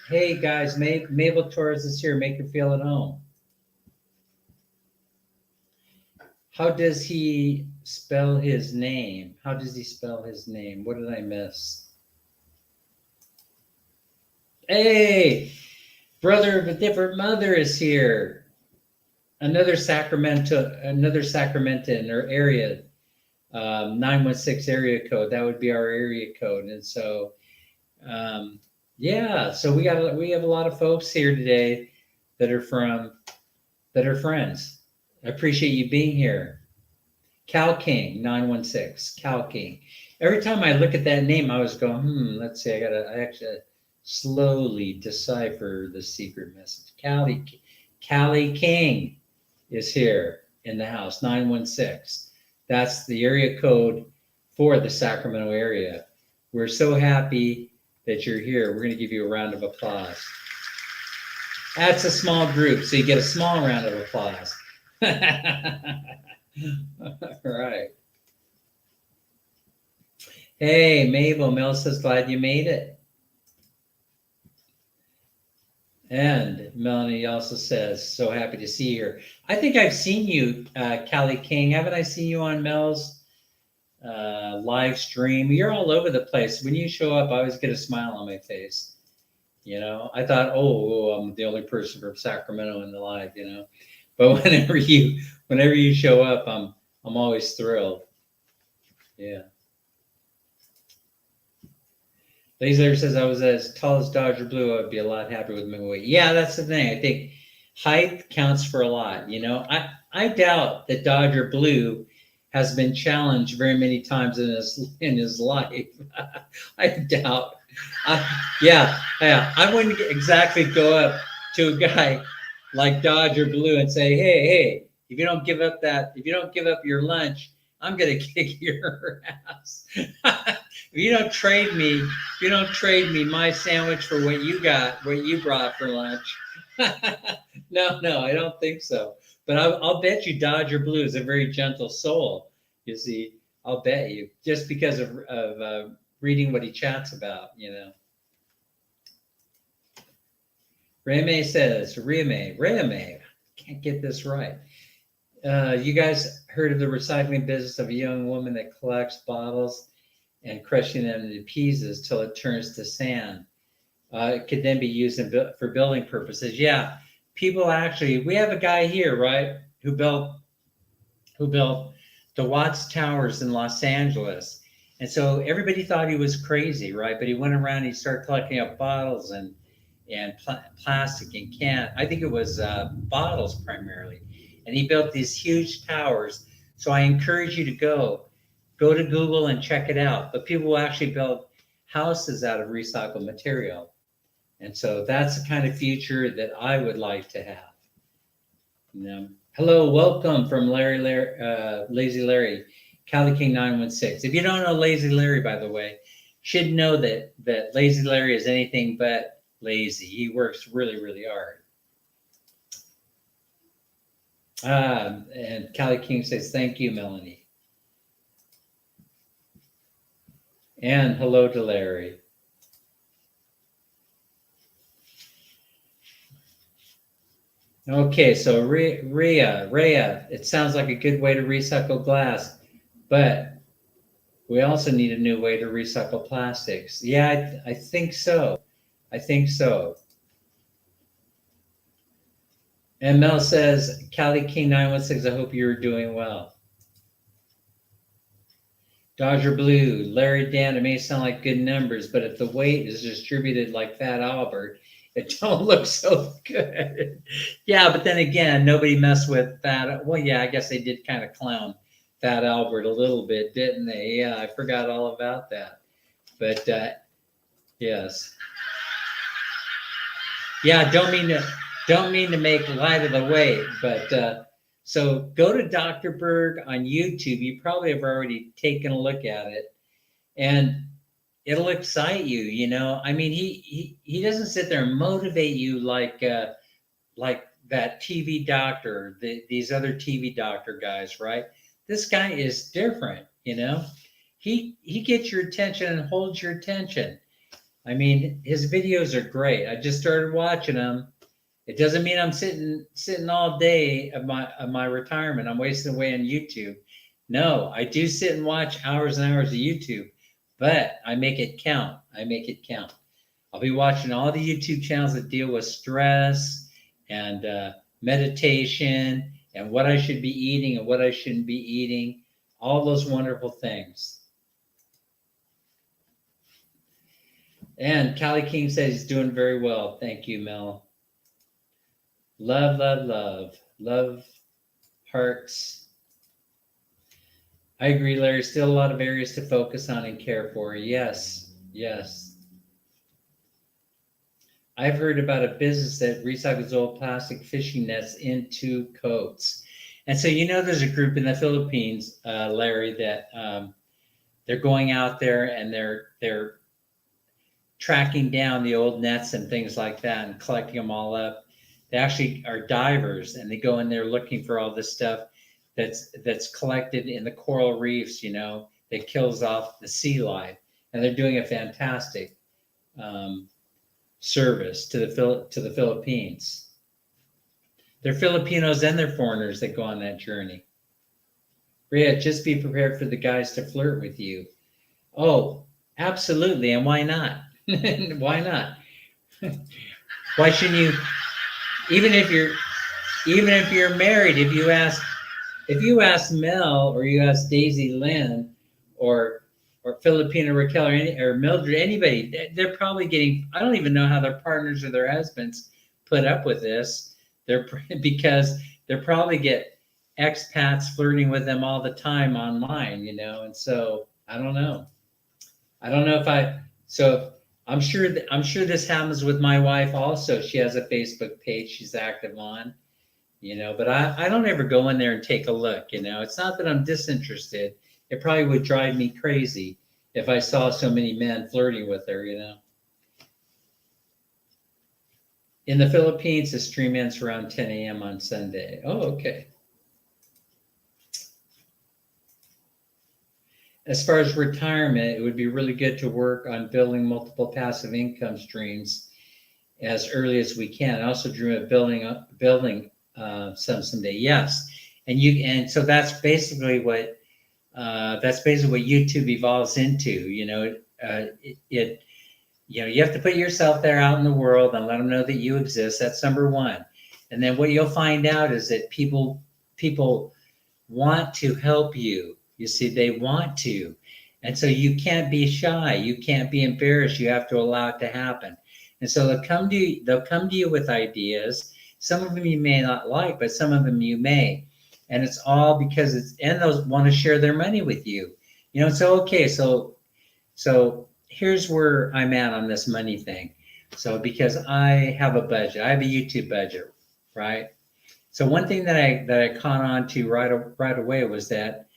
Hey guys, Mabel Torres is here. Make her feel at home. How does he spell his name? How does he spell his name? What did I miss? Hey, brother of a different mother is here. Another Sacramentan or area, 916 area code. That would be our area code. And so, yeah, so we have a lot of folks here today that are friends. I appreciate you being here. Cal King 916. Cal King. Every time I look at that name, I was going, let's see. I actually slowly decipher the secret message. Callie King is here in the house. 916. That's the area code for the Sacramento area. We're so happy that you're here. We're going to give you a round of applause. That's a small group, so you get a small round of applause. All right. Hey, Mabel. Mel says, glad you made it. And Melanie also says, so happy to see you here. I think I've seen you, Callie King. Haven't I seen you on Mel's live stream? You're all over the place. When you show up, I always get a smile on my face. You know, I thought, oh, I'm the only person from Sacramento in the live, you know. But whenever you show up, I'm always thrilled. Yeah. Laser says, I was as tall as Dodger Blue, I would be a lot happier with my weight. Yeah, that's the thing. I think height counts for a lot. You know, I doubt that Dodger Blue has been challenged very many times in his life. I doubt. I wouldn't exactly go up to a guy like Dodger Blue and say, hey, if you don't give up your lunch, I'm gonna kick your ass. If you don't trade me my sandwich for what you brought for lunch. No, I don't think so. But I'll bet you Dodger Blue is a very gentle soul. You see, I'll bet you, just because of reading what he chats about, you know. Reme says, Reme, can't get this right. You guys heard of the recycling business of a young woman that collects bottles and crushing them into pieces till it turns to sand? It could then be used for building purposes. Yeah, people we have a guy here, right, who built the Watts Towers in Los Angeles. And so everybody thought he was crazy, right? But he went around and he started collecting up bottles and plastic and can. I think it was bottles primarily. And he built these huge towers. So I encourage you to go to Google and check it out. But people will actually build houses out of recycled material. And so that's the kind of future that I would like to have. You know? Hello, welcome from Lazy Larry, Callie King 916. If you don't know Lazy Larry, by the way, should know that Lazy Larry is anything but lazy. He works really, really hard. And Callie King says, thank you, Melanie. And hello to Larry. Okay, so Rhea, it sounds like a good way to recycle glass, but we also need a new way to recycle plastics. Yeah, I think so. And Mel says, Callie King 916, I hope you're doing well. Dodger Blue, Larry Dan, it may sound like good numbers, but if the weight is distributed like Fat Albert, it don't look so good. Yeah, but then again, nobody messed with Fat. Well, yeah, I guess they did kind of clown Fat Albert a little bit, didn't they? Yeah, I forgot all about that. But yes, yeah. Don't mean to make light of the weight, but so go to Dr. Berg on YouTube. You probably have already taken a look at it, and it'll excite you. You know, I mean, he doesn't sit there and motivate you like that TV doctor, these other TV doctor guys, right? This guy is different, you know. He gets your attention and holds your attention. I mean, his videos are great. I just started watching them. It doesn't mean I'm sitting all day of my retirement. I'm wasting away on YouTube. No, I do sit and watch hours and hours of YouTube, but I make it count. I make it count. I'll be watching all the YouTube channels that deal with stress and meditation and what I should be eating and what I shouldn't be eating, all those wonderful things. And Callie King says he's doing very well. Thank you, Mel. Love, love, love. Love, hearts. I agree, Larry. Still a lot of areas to focus on and care for. Yes, yes. I've heard about a business that recycles old plastic fishing nets into coats. And so, you know, there's a group in the Philippines, Larry, that they're going out there and they're tracking down the old nets and things like that and collecting them all up. They actually are divers, and they go in there looking for all this stuff that's collected in the coral reefs, you know, that kills off the sea life. And they're doing a fantastic service to the Philippines. They're Filipinos and they're foreigners that go on that journey. Rhea, just be prepared for the guys to flirt with you. Oh, absolutely. And why not? Why not? Why shouldn't you? Even if you're married, if you ask Mel or you ask Daisy Lynn or Filipina Raquel or Mildred, anybody, they're probably getting, I don't even know how their partners or their husbands put up with this. Because they're probably get expats flirting with them all the time online, you know, and so I don't know so I'm sure this happens with my wife also. She has a Facebook page she's active on, you know, but I don't ever go in there and take a look, you know. It's not that I'm disinterested. It probably would drive me crazy if I saw so many men flirting with her, you know. In the Philippines, the stream ends around 10 a.m. on Sunday. Oh, okay. As far as retirement, it would be really good to work on building multiple passive income streams as early as we can. I also dream of building someday. Yes, and so that's basically what YouTube evolves into. You know, you know, you have to put yourself there out in the world and let them know that you exist. That's number one. And then what you'll find out is that people want to help you. You see, they want to. And so you can't be shy. You can't be embarrassed. You have to allow it to happen. And so they'll come to you with ideas. Some of them you may not like, but some of them you may. And it's all because and they'll want to share their money with you. You know, so okay, so here's where I'm at on this money thing. So because I have a budget, I have a YouTube budget, right? So one thing that I caught on to right away was that,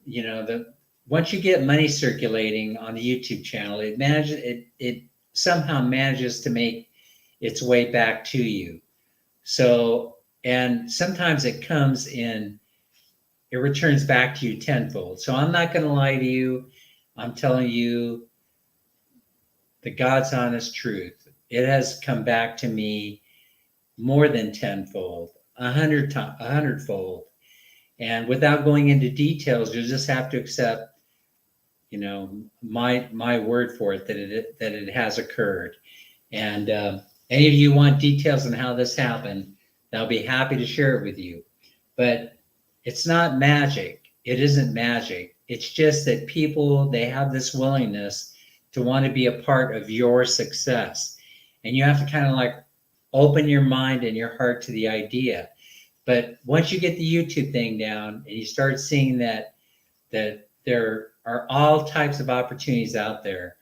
you know, once you get money circulating on the YouTube channel, it somehow manages to make its way back to you. So, and sometimes it returns back to you tenfold. So I'm not going to lie to you. I'm telling you the God's honest truth. It has come back to me more than tenfold, 100-fold. And without going into details, you'll just have to accept, you know, my word for it that it has occurred. And any of you want details on how this happened, I'll be happy to share it with you. But it's not magic. It isn't magic. It's just that people, they have this willingness to want to be a part of your success. And you have to kind of like open your mind and your heart to the idea. But once you get the YouTube thing down and you start seeing that that there are all types of opportunities out there.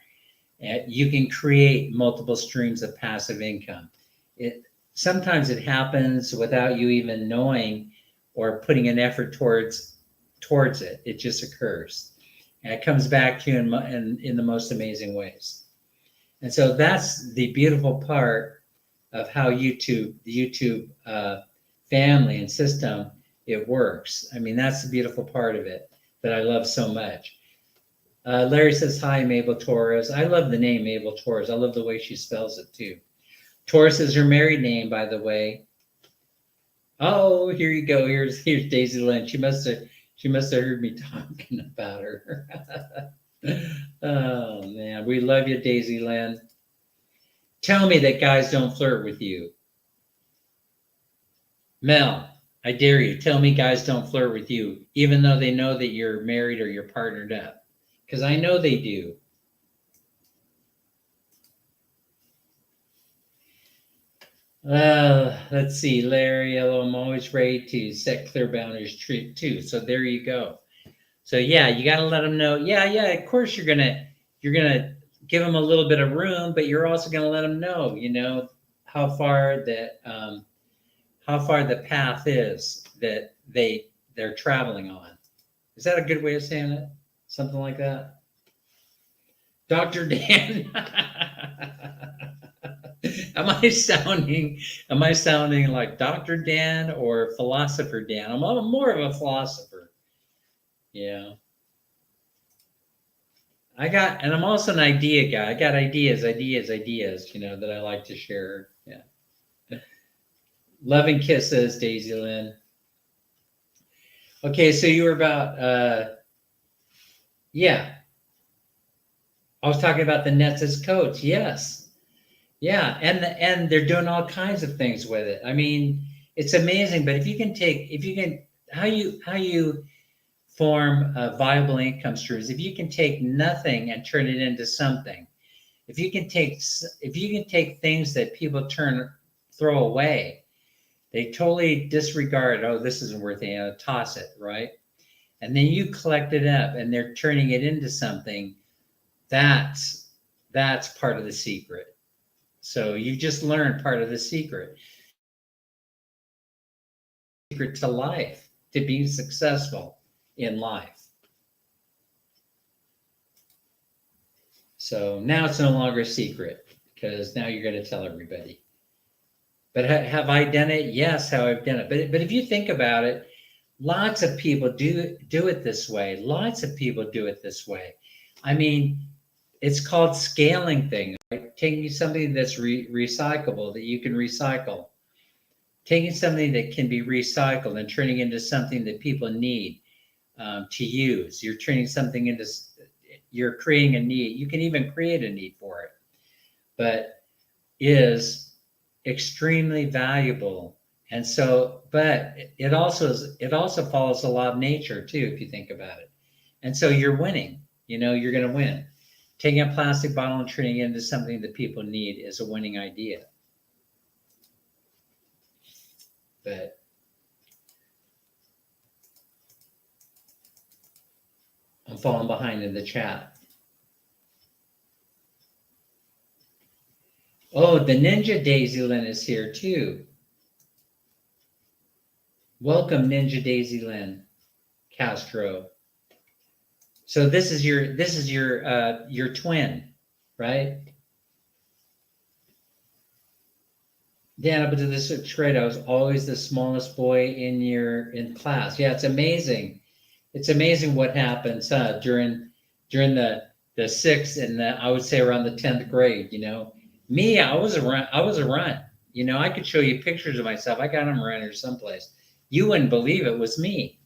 And you can create multiple streams of passive income. Sometimes it happens without you even knowing or putting an effort towards it. It just occurs. And it comes back to you in the most amazing ways. And so that's the beautiful part of how the YouTube family and system, it works. I mean, that's the beautiful part of it that I love so much. Larry says, hi, Mabel Torres. I love the name Mabel Torres. I love the way she spells it too. Torres is her married name, by the way. Oh, here you go. Here's Daisy Lynn. She must have heard me talking about her. Oh man, we love you, Daisy Lynn. Tell me that guys don't flirt with you. Mel, I dare you. Tell me guys don't flirt with you, even though they know that you're married or you're partnered up. Because I know they do. Let's see, Larry. I'm always ready to set clear boundaries too. So there you go. So yeah, you got to let them know. Yeah. Of course, you're gonna give them a little bit of room, but you're also gonna let them know, how far the path is that they're traveling on. Is that a good way of saying it? Something like that. Dr. Dan. Am I sounding like Dr. Dan or Philosopher Dan? I'm more of a philosopher. Yeah. And I'm also an idea guy. I got ideas, that I like to share. Yeah. Loving kisses, Daisy Lynn. Okay, so you were about, yeah. I was talking about the nets as coats. Yes. Yeah, and they're doing all kinds of things with it. I mean, it's amazing. But how you form viable income streams. If you can take nothing and turn it into something, if you can take things that people throw away, they totally disregard. Oh, this isn't worth it. Toss it, right? And then you collect it up, and they're turning it into something. That's part of the secret. So you just learned part of the secret to life, to being successful in life. So now it's no longer a secret because now you're going to tell everybody. But have I done it? Yes, how I've done it. But if you think about it, lots of people do it this way. Lots of people do it this way. I mean, it's called scaling things, right? Taking something that's recyclable, that you can recycle. Taking something that can be recycled and turning into something that people need to use. You're creating a need. You can even create a need for it, but is extremely valuable. And so, but it also follows the law of nature too, if you think about it. And so you're winning. You're going to win. Taking a plastic bottle and turning it into something that people need is a winning idea. But I'm falling behind in the chat. Oh, the Ninja Daisy Lynn is here too. Welcome, Ninja Daisy Lynn Castro. So this is your twin, right? Dan, up until this sixth grade, I was always the smallest boy in class. Yeah, it's amazing. It's amazing what happens during the sixth and I would say around the 10th grade. Me, I was a run. I could show you pictures of myself. I got them around here someplace. You wouldn't believe it was me.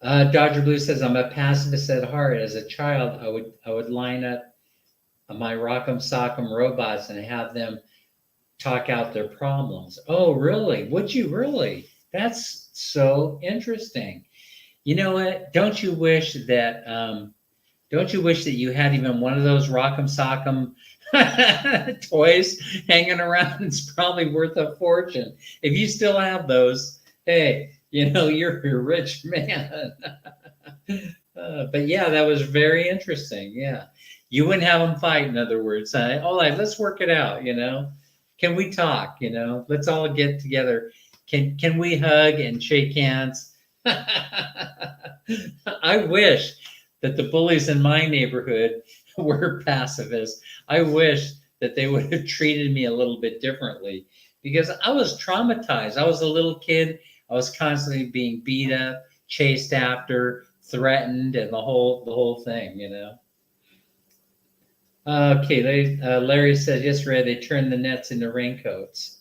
Dodger Blue says, I'm a pacifist at heart. As a child, I would line up my Rock'em Sock'em robots and have them talk out their problems. Oh, really? Would you really? That's so interesting. You know what? Don't you wish that you had even one of those Rock'em Sock'em toys hanging around? It's probably worth a fortune. If you still have those, hey, You're a rich man. But yeah, that was very interesting. Yeah. You wouldn't have them fight, in other words. All right, let's work it out, Can we talk, Let's all get together. Can we hug and shake hands? I wish that the bullies in my neighborhood were pacifists. I wish that they would have treated me a little bit differently because I was traumatized. I was a little kid. I was constantly being beat up, chased after, threatened, and the whole thing. Okay, Larry said, yes, Ray, they turned the nets into raincoats.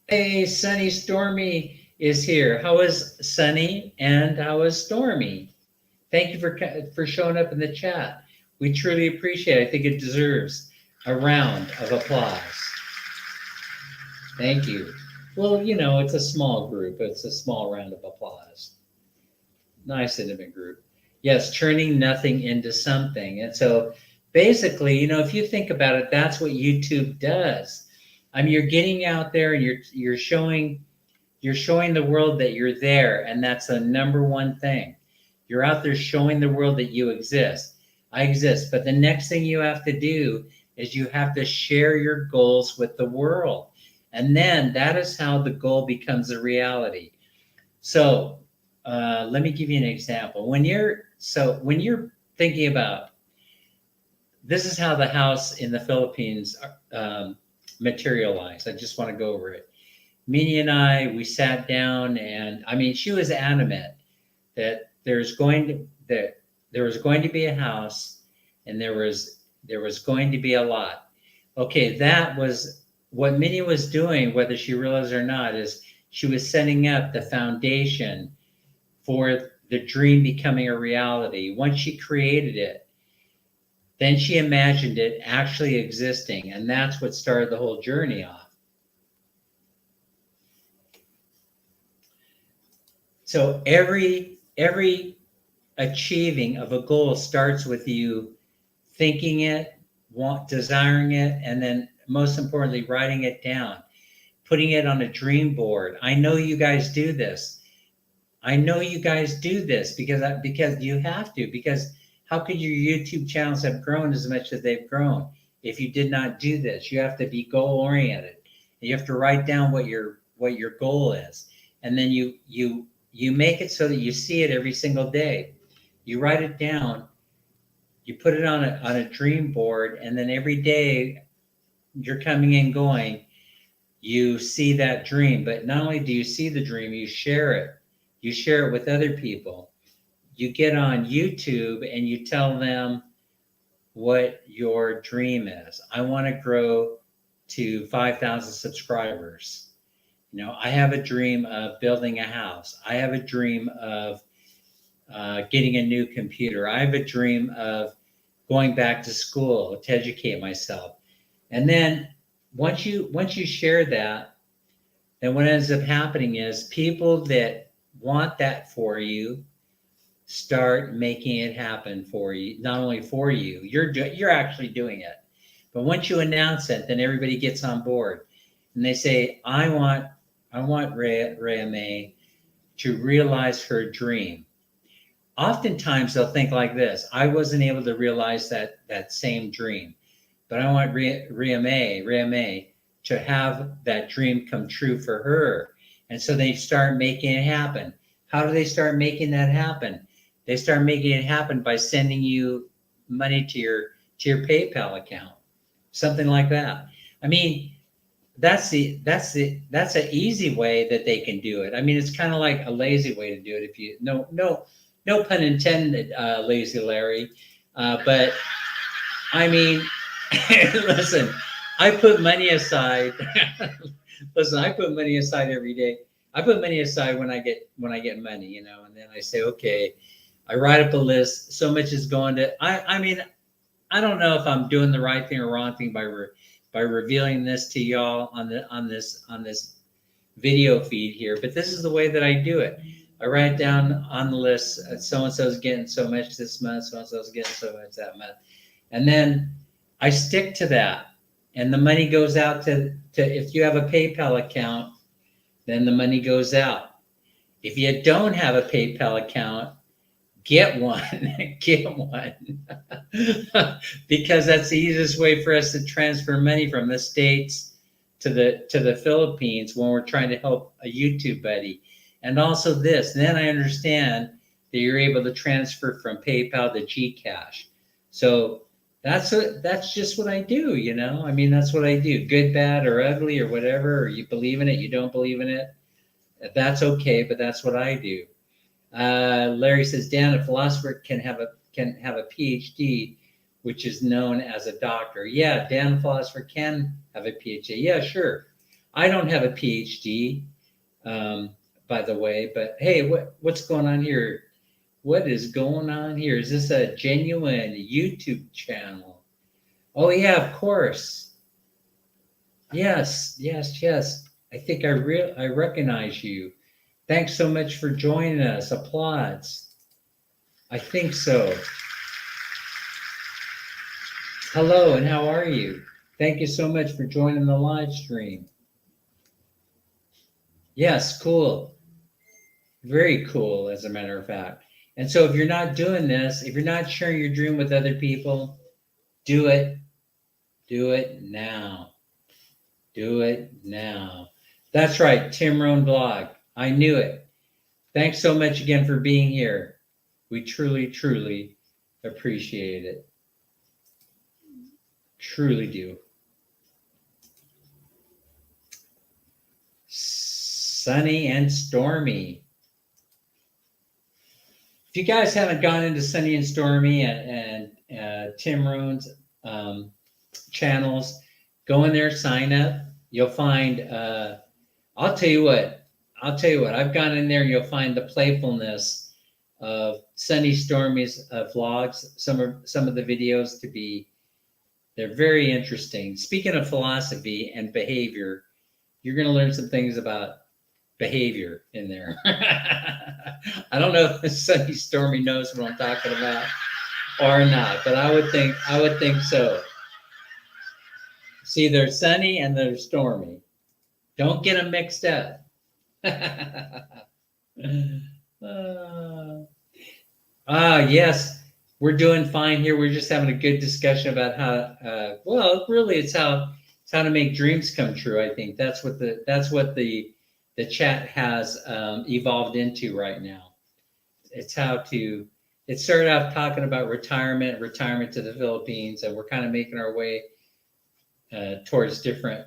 Hey, Sunny Stormy is here. How is Sunny and how is Stormy? Thank you for showing up in the chat. We truly appreciate it. I think it deserves a round of applause. Thank you. Well, it's a small group. It's a small round of applause. Nice intimate group. Yes, turning nothing into something. And so basically, if you think about it, that's what YouTube does. I mean, you're getting out there and you're showing the world that you're there, and that's the number one thing. You're out there showing the world that you exist. I exist. But the next thing you have to do is you have to share your goals with the world. And then that is how the goal becomes a reality. So let me give you an example. When you're thinking about, this is how the house in the Philippines materialized. I just want to go over it. Minnie and I, we sat down, and I mean, she was adamant that there was going to be a house, and there was going to be a lot. Okay, that was what Minnie was doing, whether she realized it or not, is she was setting up the foundation for the dream becoming a reality. Once she created it, then she imagined it actually existing, and that's what started the whole journey off. So every achieving of a goal starts with you thinking it, desiring it, and then most importantly, writing it down, putting it on a dream board. I know you guys do this. Because you have to, because how could your YouTube channels have grown as much as they've grown if you did not do this? You have to be goal oriented. You have to write down what your goal is. And then you make it so that you see it every single day. You write it down, you put it on a dream board, and then every day you're coming and going, you see that dream. But not only do you see the dream, you share it. You share it with other people. You get on YouTube and you tell them what your dream is. I want to grow to 5,000 subscribers. I have a dream of building a house. I have a dream of getting a new computer. I have a dream of going back to school to educate myself. And then once you share that, then what ends up happening is people that want that for you start making it happen for you. Not only for you, you're actually doing it, but once you announce it, then everybody gets on board, and they say, I want Rhea May to realize her dream. Oftentimes they'll think like this: I wasn't able to realize that same dream, but I want Rhea May to have that dream come true for her. And so they start making it happen. How do they start making that happen? They start making it happen by sending you money to your PayPal account, something like that. I mean, that's an easy way that they can do it. I mean, it's kind of like a lazy way to do it. If you no pun intended, lazy Larry. But I mean, listen, I put money aside. Listen, I put money aside every day. I put money aside when I get money, and then I say, okay, I write up a list. So much is going to. I mean, I don't know if I'm doing the right thing or wrong thing by revealing this to y'all on this video feed here, but this is the way that I do it. I write down on the list, so and so is getting so much this month, so and so is getting so much that month, and then I stick to that. and the money goes out to if you have a PayPal account, then the money goes out. If you don't have a PayPal account, get one. Get one. Because that's the easiest way for us to transfer money from the States to the Philippines when we're trying to help a YouTube buddy. And also this, then I understand that you're able to transfer from PayPal to GCash. So that's just what I do, you know? I mean, that's what I do. Good, bad, or ugly, or whatever, or you believe in it, you don't believe in it. That's okay, but that's what I do. Larry says, Dan, a philosopher can have a PhD, which is known as a doctor. Yeah, Dan, a philosopher can have a PhD. Yeah, sure. I don't have a PhD, by the way, but hey, what's going on here? What is going on here? Is this a genuine YouTube channel? Oh yeah, of course. Yes. I think I recognize you. Thanks so much for joining us. Applause. I think so. Hello, and how are you? Thank you so much for joining the live stream. Yes, cool. Very cool, as a matter of fact. And so if you're not doing this, if you're not sharing your dream with other people, do it. Do it now. Do it now. That's right, Tim Rohn Blog. I knew it. Thanks so much again for being here. We truly, truly appreciate it. Truly do. Sunny and Stormy. If you guys haven't gone into Sunny and Stormy and Tim Rohn's channels, go in there, sign up. You'll find, I'll tell you what, I've gone in there and you'll find the playfulness of Sunny Stormy's vlogs. Some of the videos they're very interesting. Speaking of philosophy and behavior, you're going to learn some things about behavior in there. I don't know if Sunny Stormy knows what I'm talking about or not, but I would think so. See, there's Sunny and there's Stormy. Don't get them mixed up. Yes, we're doing fine here. We're just having a good discussion about how. Well, really, it's how to make dreams come true. I think that's what the chat has evolved into right now. It's how to. It started off talking about retirement to the Philippines, and we're kind of making our way towards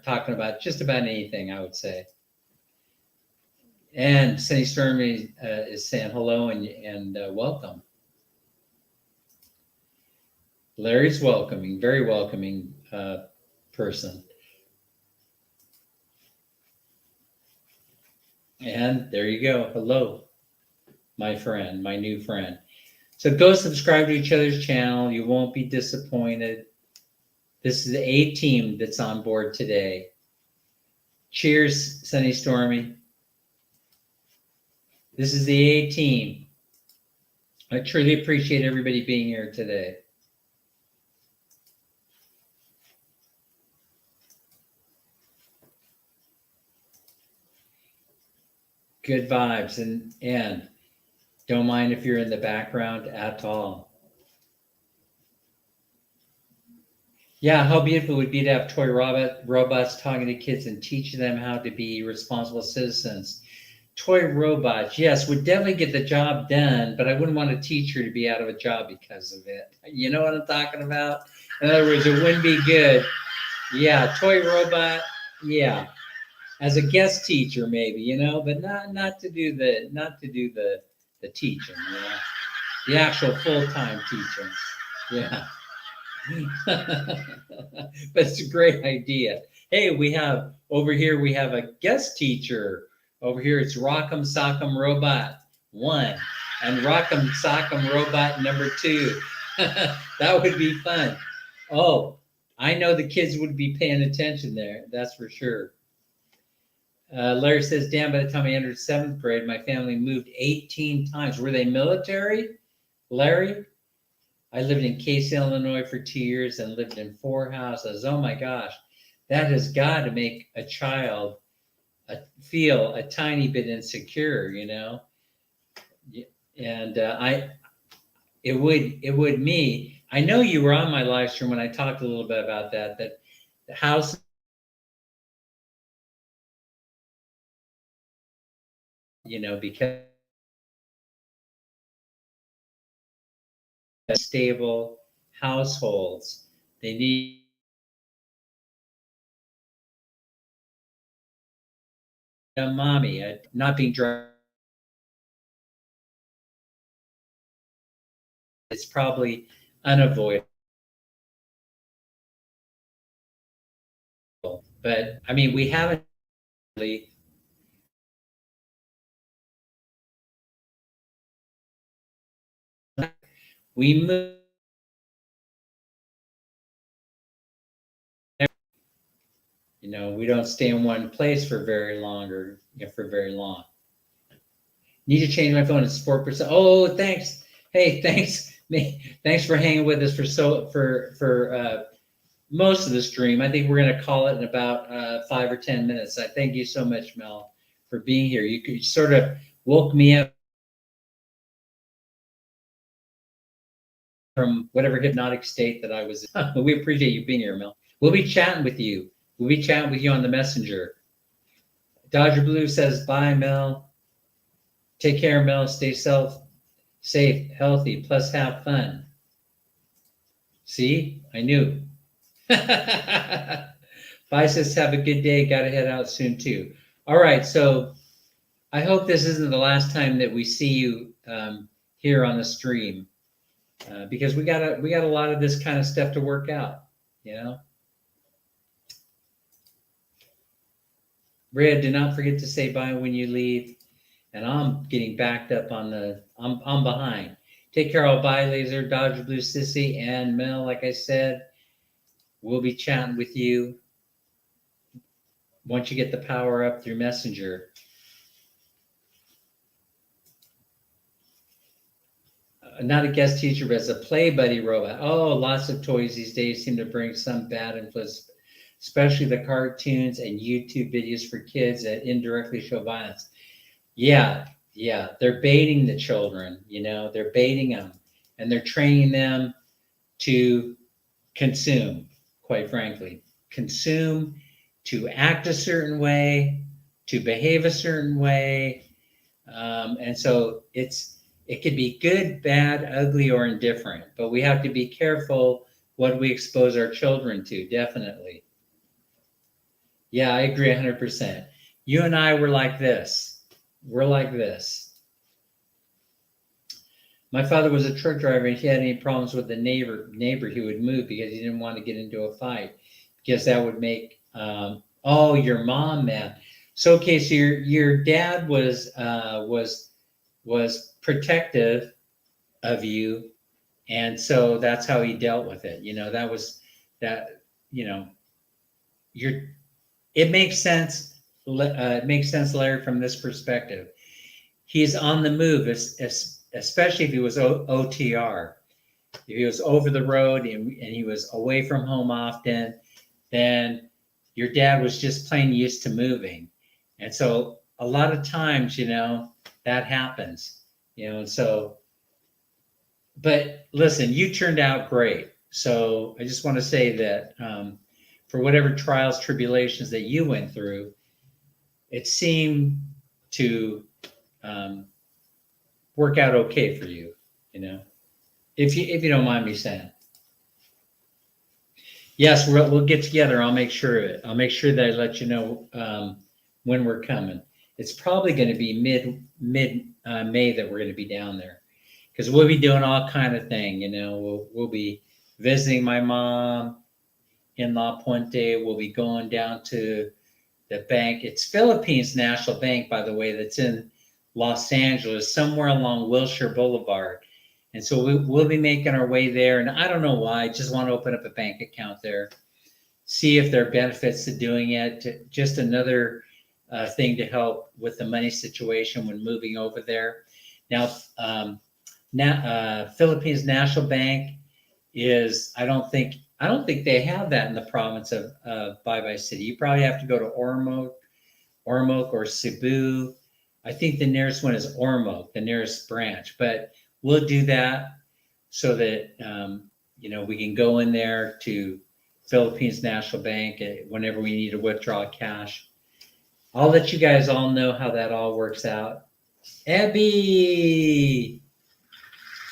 talking about just about anything, I would say. And Sunny Stormy is saying hello and welcome. Larry's welcoming, very welcoming person. And there you go. Hello, my friend, my new friend. So go subscribe to each other's channel. You won't be disappointed. This is the A team that's on board today. Cheers, Sunny Stormy. This is the A team. I truly appreciate everybody being here today. Good vibes, and don't mind if you're in the background at all. Yeah, how beautiful it would be to have toy robots talking to kids and teaching them how to be responsible citizens. Toy robots, yes, would definitely get the job done, but I wouldn't want a teacher to be out of a job because of it. You know what I'm talking about? In other words, it wouldn't be good. Yeah, toy robot, yeah. As a guest teacher, maybe, you know, but not to do the teaching, you know, the actual full-time teaching. Yeah. But it's a great idea. Hey, we have a guest teacher. Over here, it's Rock'em Sock'em Robot 1 and Rock'em Sock'em Robot number 2. That would be fun. Oh, I know the kids would be paying attention there. That's for sure. Larry says, Dan, by the time I entered 7th grade, my family moved 18 times. Were they military, Larry? I lived in Casey, Illinois for 2 years and lived in 4 houses. Oh my gosh. that has got to make a child feel a tiny bit insecure, you know. And it would me. I know you were on my live stream when I talked a little bit about that. That the house, you know, because stable households, they need a mommy, not being drugged. It's probably unavoidable. But I mean, we haven't really, we move, you know, we don't stay in one place for very long or, you know, for very long. Need to change my phone. It's 4%. Oh, thanks. Hey, thanks. Thanks for hanging with us for most of the stream. I think we're going to call it in about 5 or 10 minutes. I thank you so much, Mel, for being here. You sort of woke me up from whatever hypnotic state that I was in. We appreciate you being here, Mel. We'll be chatting with you. We'll be chatting with you on the messenger. Dodger Blue says, bye, Mel. Take care, Mel. Stay safe, healthy, plus have fun. See, I knew. Bye, sis. Have a good day. Got to head out soon too. All right. So I hope this isn't the last time that we see you here on the stream, because we got a lot of this kind of stuff to work out. You know. Red, do not forget to say bye when you leave. And I'm getting backed up on the. I'm behind. Take care. All. Bye, Laser, Dodger Blue, Sissy, and Mel. Like I said, we'll be chatting with you once you get the power up through Messenger. Not a guest teacher, but as a play buddy robot. Oh, lots of toys these days seem to bring some bad influence, especially the cartoons and YouTube videos for kids that indirectly show violence. Yeah, they're baiting the children, you know, they're baiting them and they're training them to consume, quite frankly, consume, to act a certain way, to behave a certain way. And so it could be good, bad, ugly, or indifferent, but we have to be careful what we expose our children to, definitely. Yeah, I agree 100%. You and I were like this. We're like this. My father was a truck driver, and if he had any problems with the neighbor, he would move because he didn't want to get into a fight, because that would make, oh, your mom mad. So, okay, so your dad was protective of you, and so that's how he dealt with it. You know, you know, it makes sense. It makes sense, Larry, from this perspective. He's on the move, especially if he was OTR. If he was over the road and he was away from home often, then your dad was just plain used to moving. And so a lot of times, you know, that happens, you know, and so, but listen, you turned out great. So I just want to say that for whatever trials, tribulations that you went through, it seemed to work out okay for you, you know, if you don't mind me saying. Yes, we'll get together. I'll make sure of it. I'll make sure that I let you know when we're coming. It's probably going to be mid May that we're going to be down there, because we'll be doing all kind of thing. You know, we'll be visiting my mom in La Puente. We'll be going down to the bank. It's Philippines National Bank, by the way, that's in Los Angeles, somewhere along Wilshire Boulevard. And so we'll be making our way there. And I don't know why, I just want to open up a bank account there, see if there are benefits to doing it. Just another thing to help with the money situation when moving over there. Now, Philippines National Bank is, I don't think I don't think they have that in the province of Bye City. You probably have to go to Ormoc or Cebu. I think the nearest one is Ormoc, the nearest branch. But we'll do that so that we can go in there to Philippines National Bank whenever we need to withdraw cash. I'll let you guys all know how that all works out. Abby,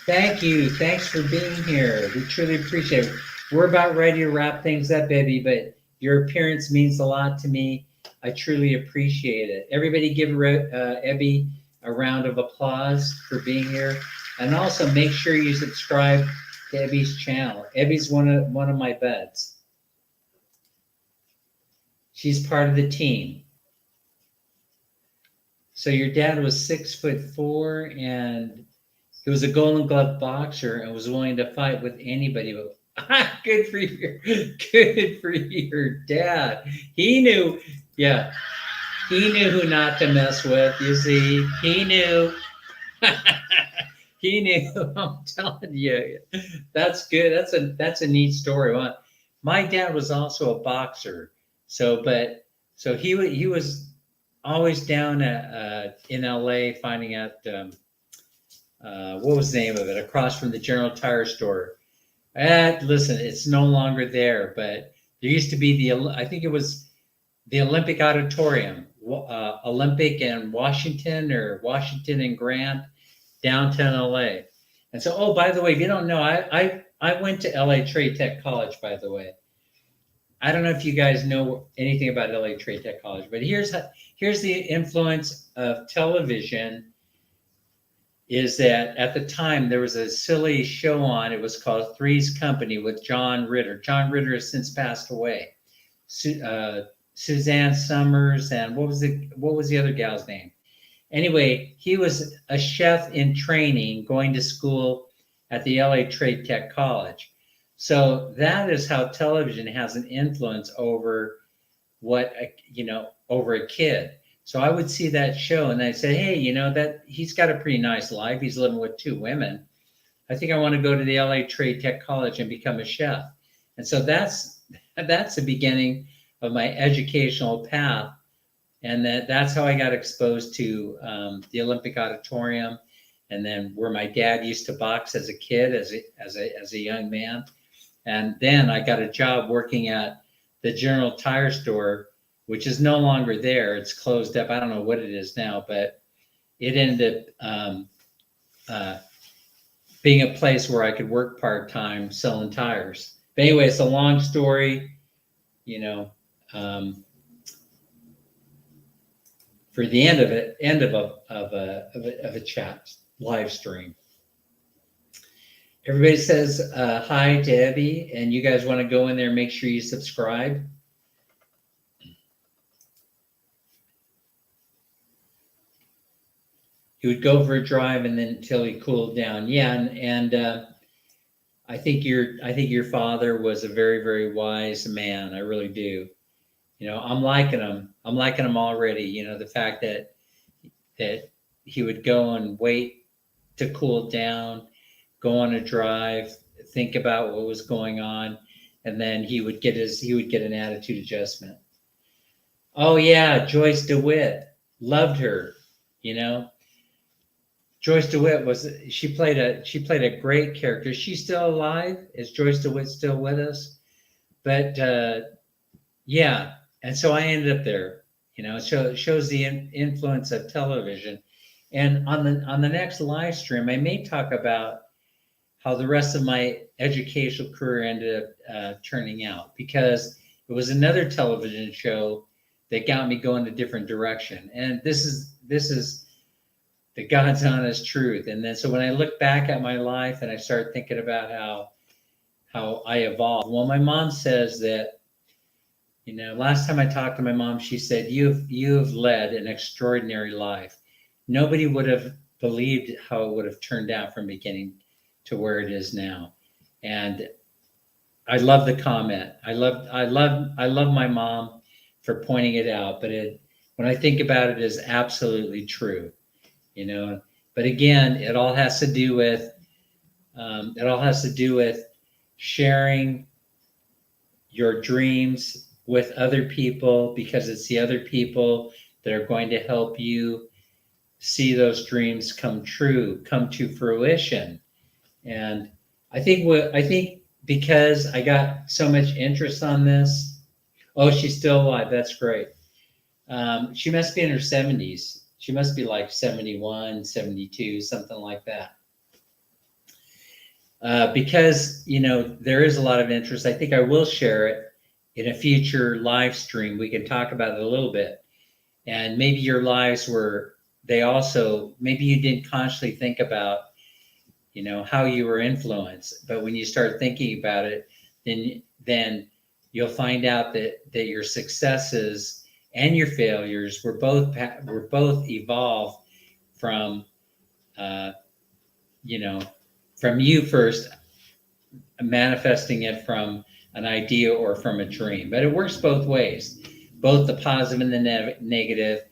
thank you. Thanks for being here. We truly appreciate it. We're about ready to wrap things up, Abby, but your appearance means a lot to me. I truly appreciate it. Everybody give Abby a round of applause for being here. And also make sure you subscribe to Abby's channel. Abby's one of my buds. She's part of the team. So your dad was 6'4" and he was a Golden Glove boxer and was willing to fight with anybody. Good for your dad. He knew, yeah, he knew who not to mess with. You see, he knew. He knew. I'm telling you, that's good. That's a neat story. My dad was also a boxer, so he was always down in LA finding out what was the name of it, across from the General Tire store. Listen, it's no longer there, but there used to be I think it was the Olympic Auditorium, Olympic and Washington, or Washington and Grant, downtown LA. And so, oh, by the way, if you don't know, I went to LA Trade Tech College, by the way. I don't know if you guys know anything about LA Trade Tech College, but here's the influence of television. Is that at the time there was a silly show on, it was called Three's Company with John Ritter. John Ritter has since passed away. Suzanne Summers, and what was the other gal's name? Anyway, he was a chef in training, going to school at the LA Trade Tech College. So that is how television has an influence over over a kid. So I would see that show and I'd say, hey, that he's got a pretty nice life. He's living with 2 women. I think I want to go to the LA Trade Tech College and become a chef. And so that's the beginning of my educational path. And that's how I got exposed to the Olympic Auditorium, and then where my dad used to box as a kid, as a young man. And then I got a job working at the General Tire store, which is no longer there. It's closed up. I don't know what it is now, but it ended up being a place where I could work part-time selling tires. But anyway, it's a long story, for the end of a chat live stream. Everybody says hi to Abby, and you guys want to go in there and make sure you subscribe. He would go for a drive and then until he cooled down. Yeah, and I think your father was a very, very wise man. I really do. I'm liking him. I'm liking him already. The fact that he would go and wait to cool down, go on a drive, think about what was going on, and then he would get an attitude adjustment. Oh yeah, Joyce DeWitt, loved her. Joyce DeWitt she played a great character. She's still alive. Is Joyce DeWitt still with us? But yeah, and so I ended up there. It shows the influence of television. And on the next live stream, I may talk about how the rest of my educational career ended up turning out, because it was another television show that got me going a different direction. And this is the God's honest truth. And then so when I look back at my life and I start thinking about how I evolved, well, my mom says that, last time I talked to my mom, she said, you've led an extraordinary life. Nobody would have believed how it would have turned out from beginning to where it is now. And I love the comment. I love my mom for pointing it out, but when I think about it, is absolutely true. But again, it all has to do with sharing your dreams with other people, because it's the other people that are going to help you see those dreams come true, come to fruition. And I think because I got so much interest on this. Oh, she's still alive. That's great. She must be in her 70s. She must be like 71, 72, something like that. Because, there is a lot of interest. I think I will share it in a future live stream. We can talk about it a little bit. And maybe your lives maybe you didn't consciously think about, how you were influenced. But when you start thinking about it, then you'll find out that your successes and your failures were both evolved from, from you first manifesting it from an idea or from a dream. But it works both ways, both the positive and the negative.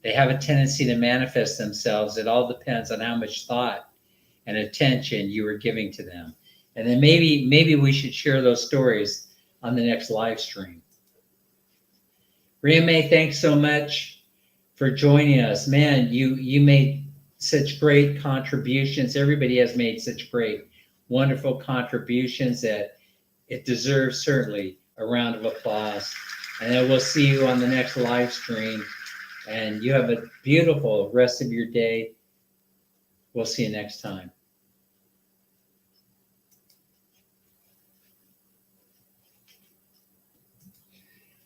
They have a tendency to manifest themselves. It all depends on how much thought and attention you are giving to them. And then maybe we should share those stories on the next live stream. Ria Mae, thanks so much for joining us. Man, you made such great contributions. Everybody has made such great, wonderful contributions that it deserves certainly a round of applause. And then we'll see you on the next live stream. And you have a beautiful rest of your day. We'll see you next time.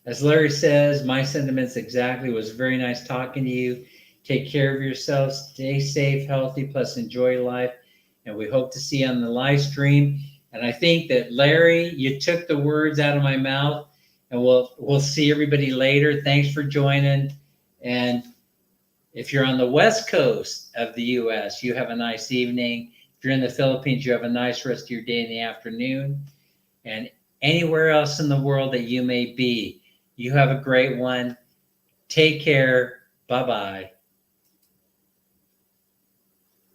As Larry says, my sentiments exactly. It was very nice talking to you. Take care of yourself. Stay safe, healthy, plus enjoy life. And we hope to see you on the live stream. And I think that, Larry, you took the words out of my mouth. And we'll see everybody later. Thanks for joining. And if you're on the West Coast of the U.S., you have a nice evening. If you're in the Philippines, you have a nice rest of your day in the afternoon. And anywhere else in the world that you may be, you have a great one. Take care. Bye-bye.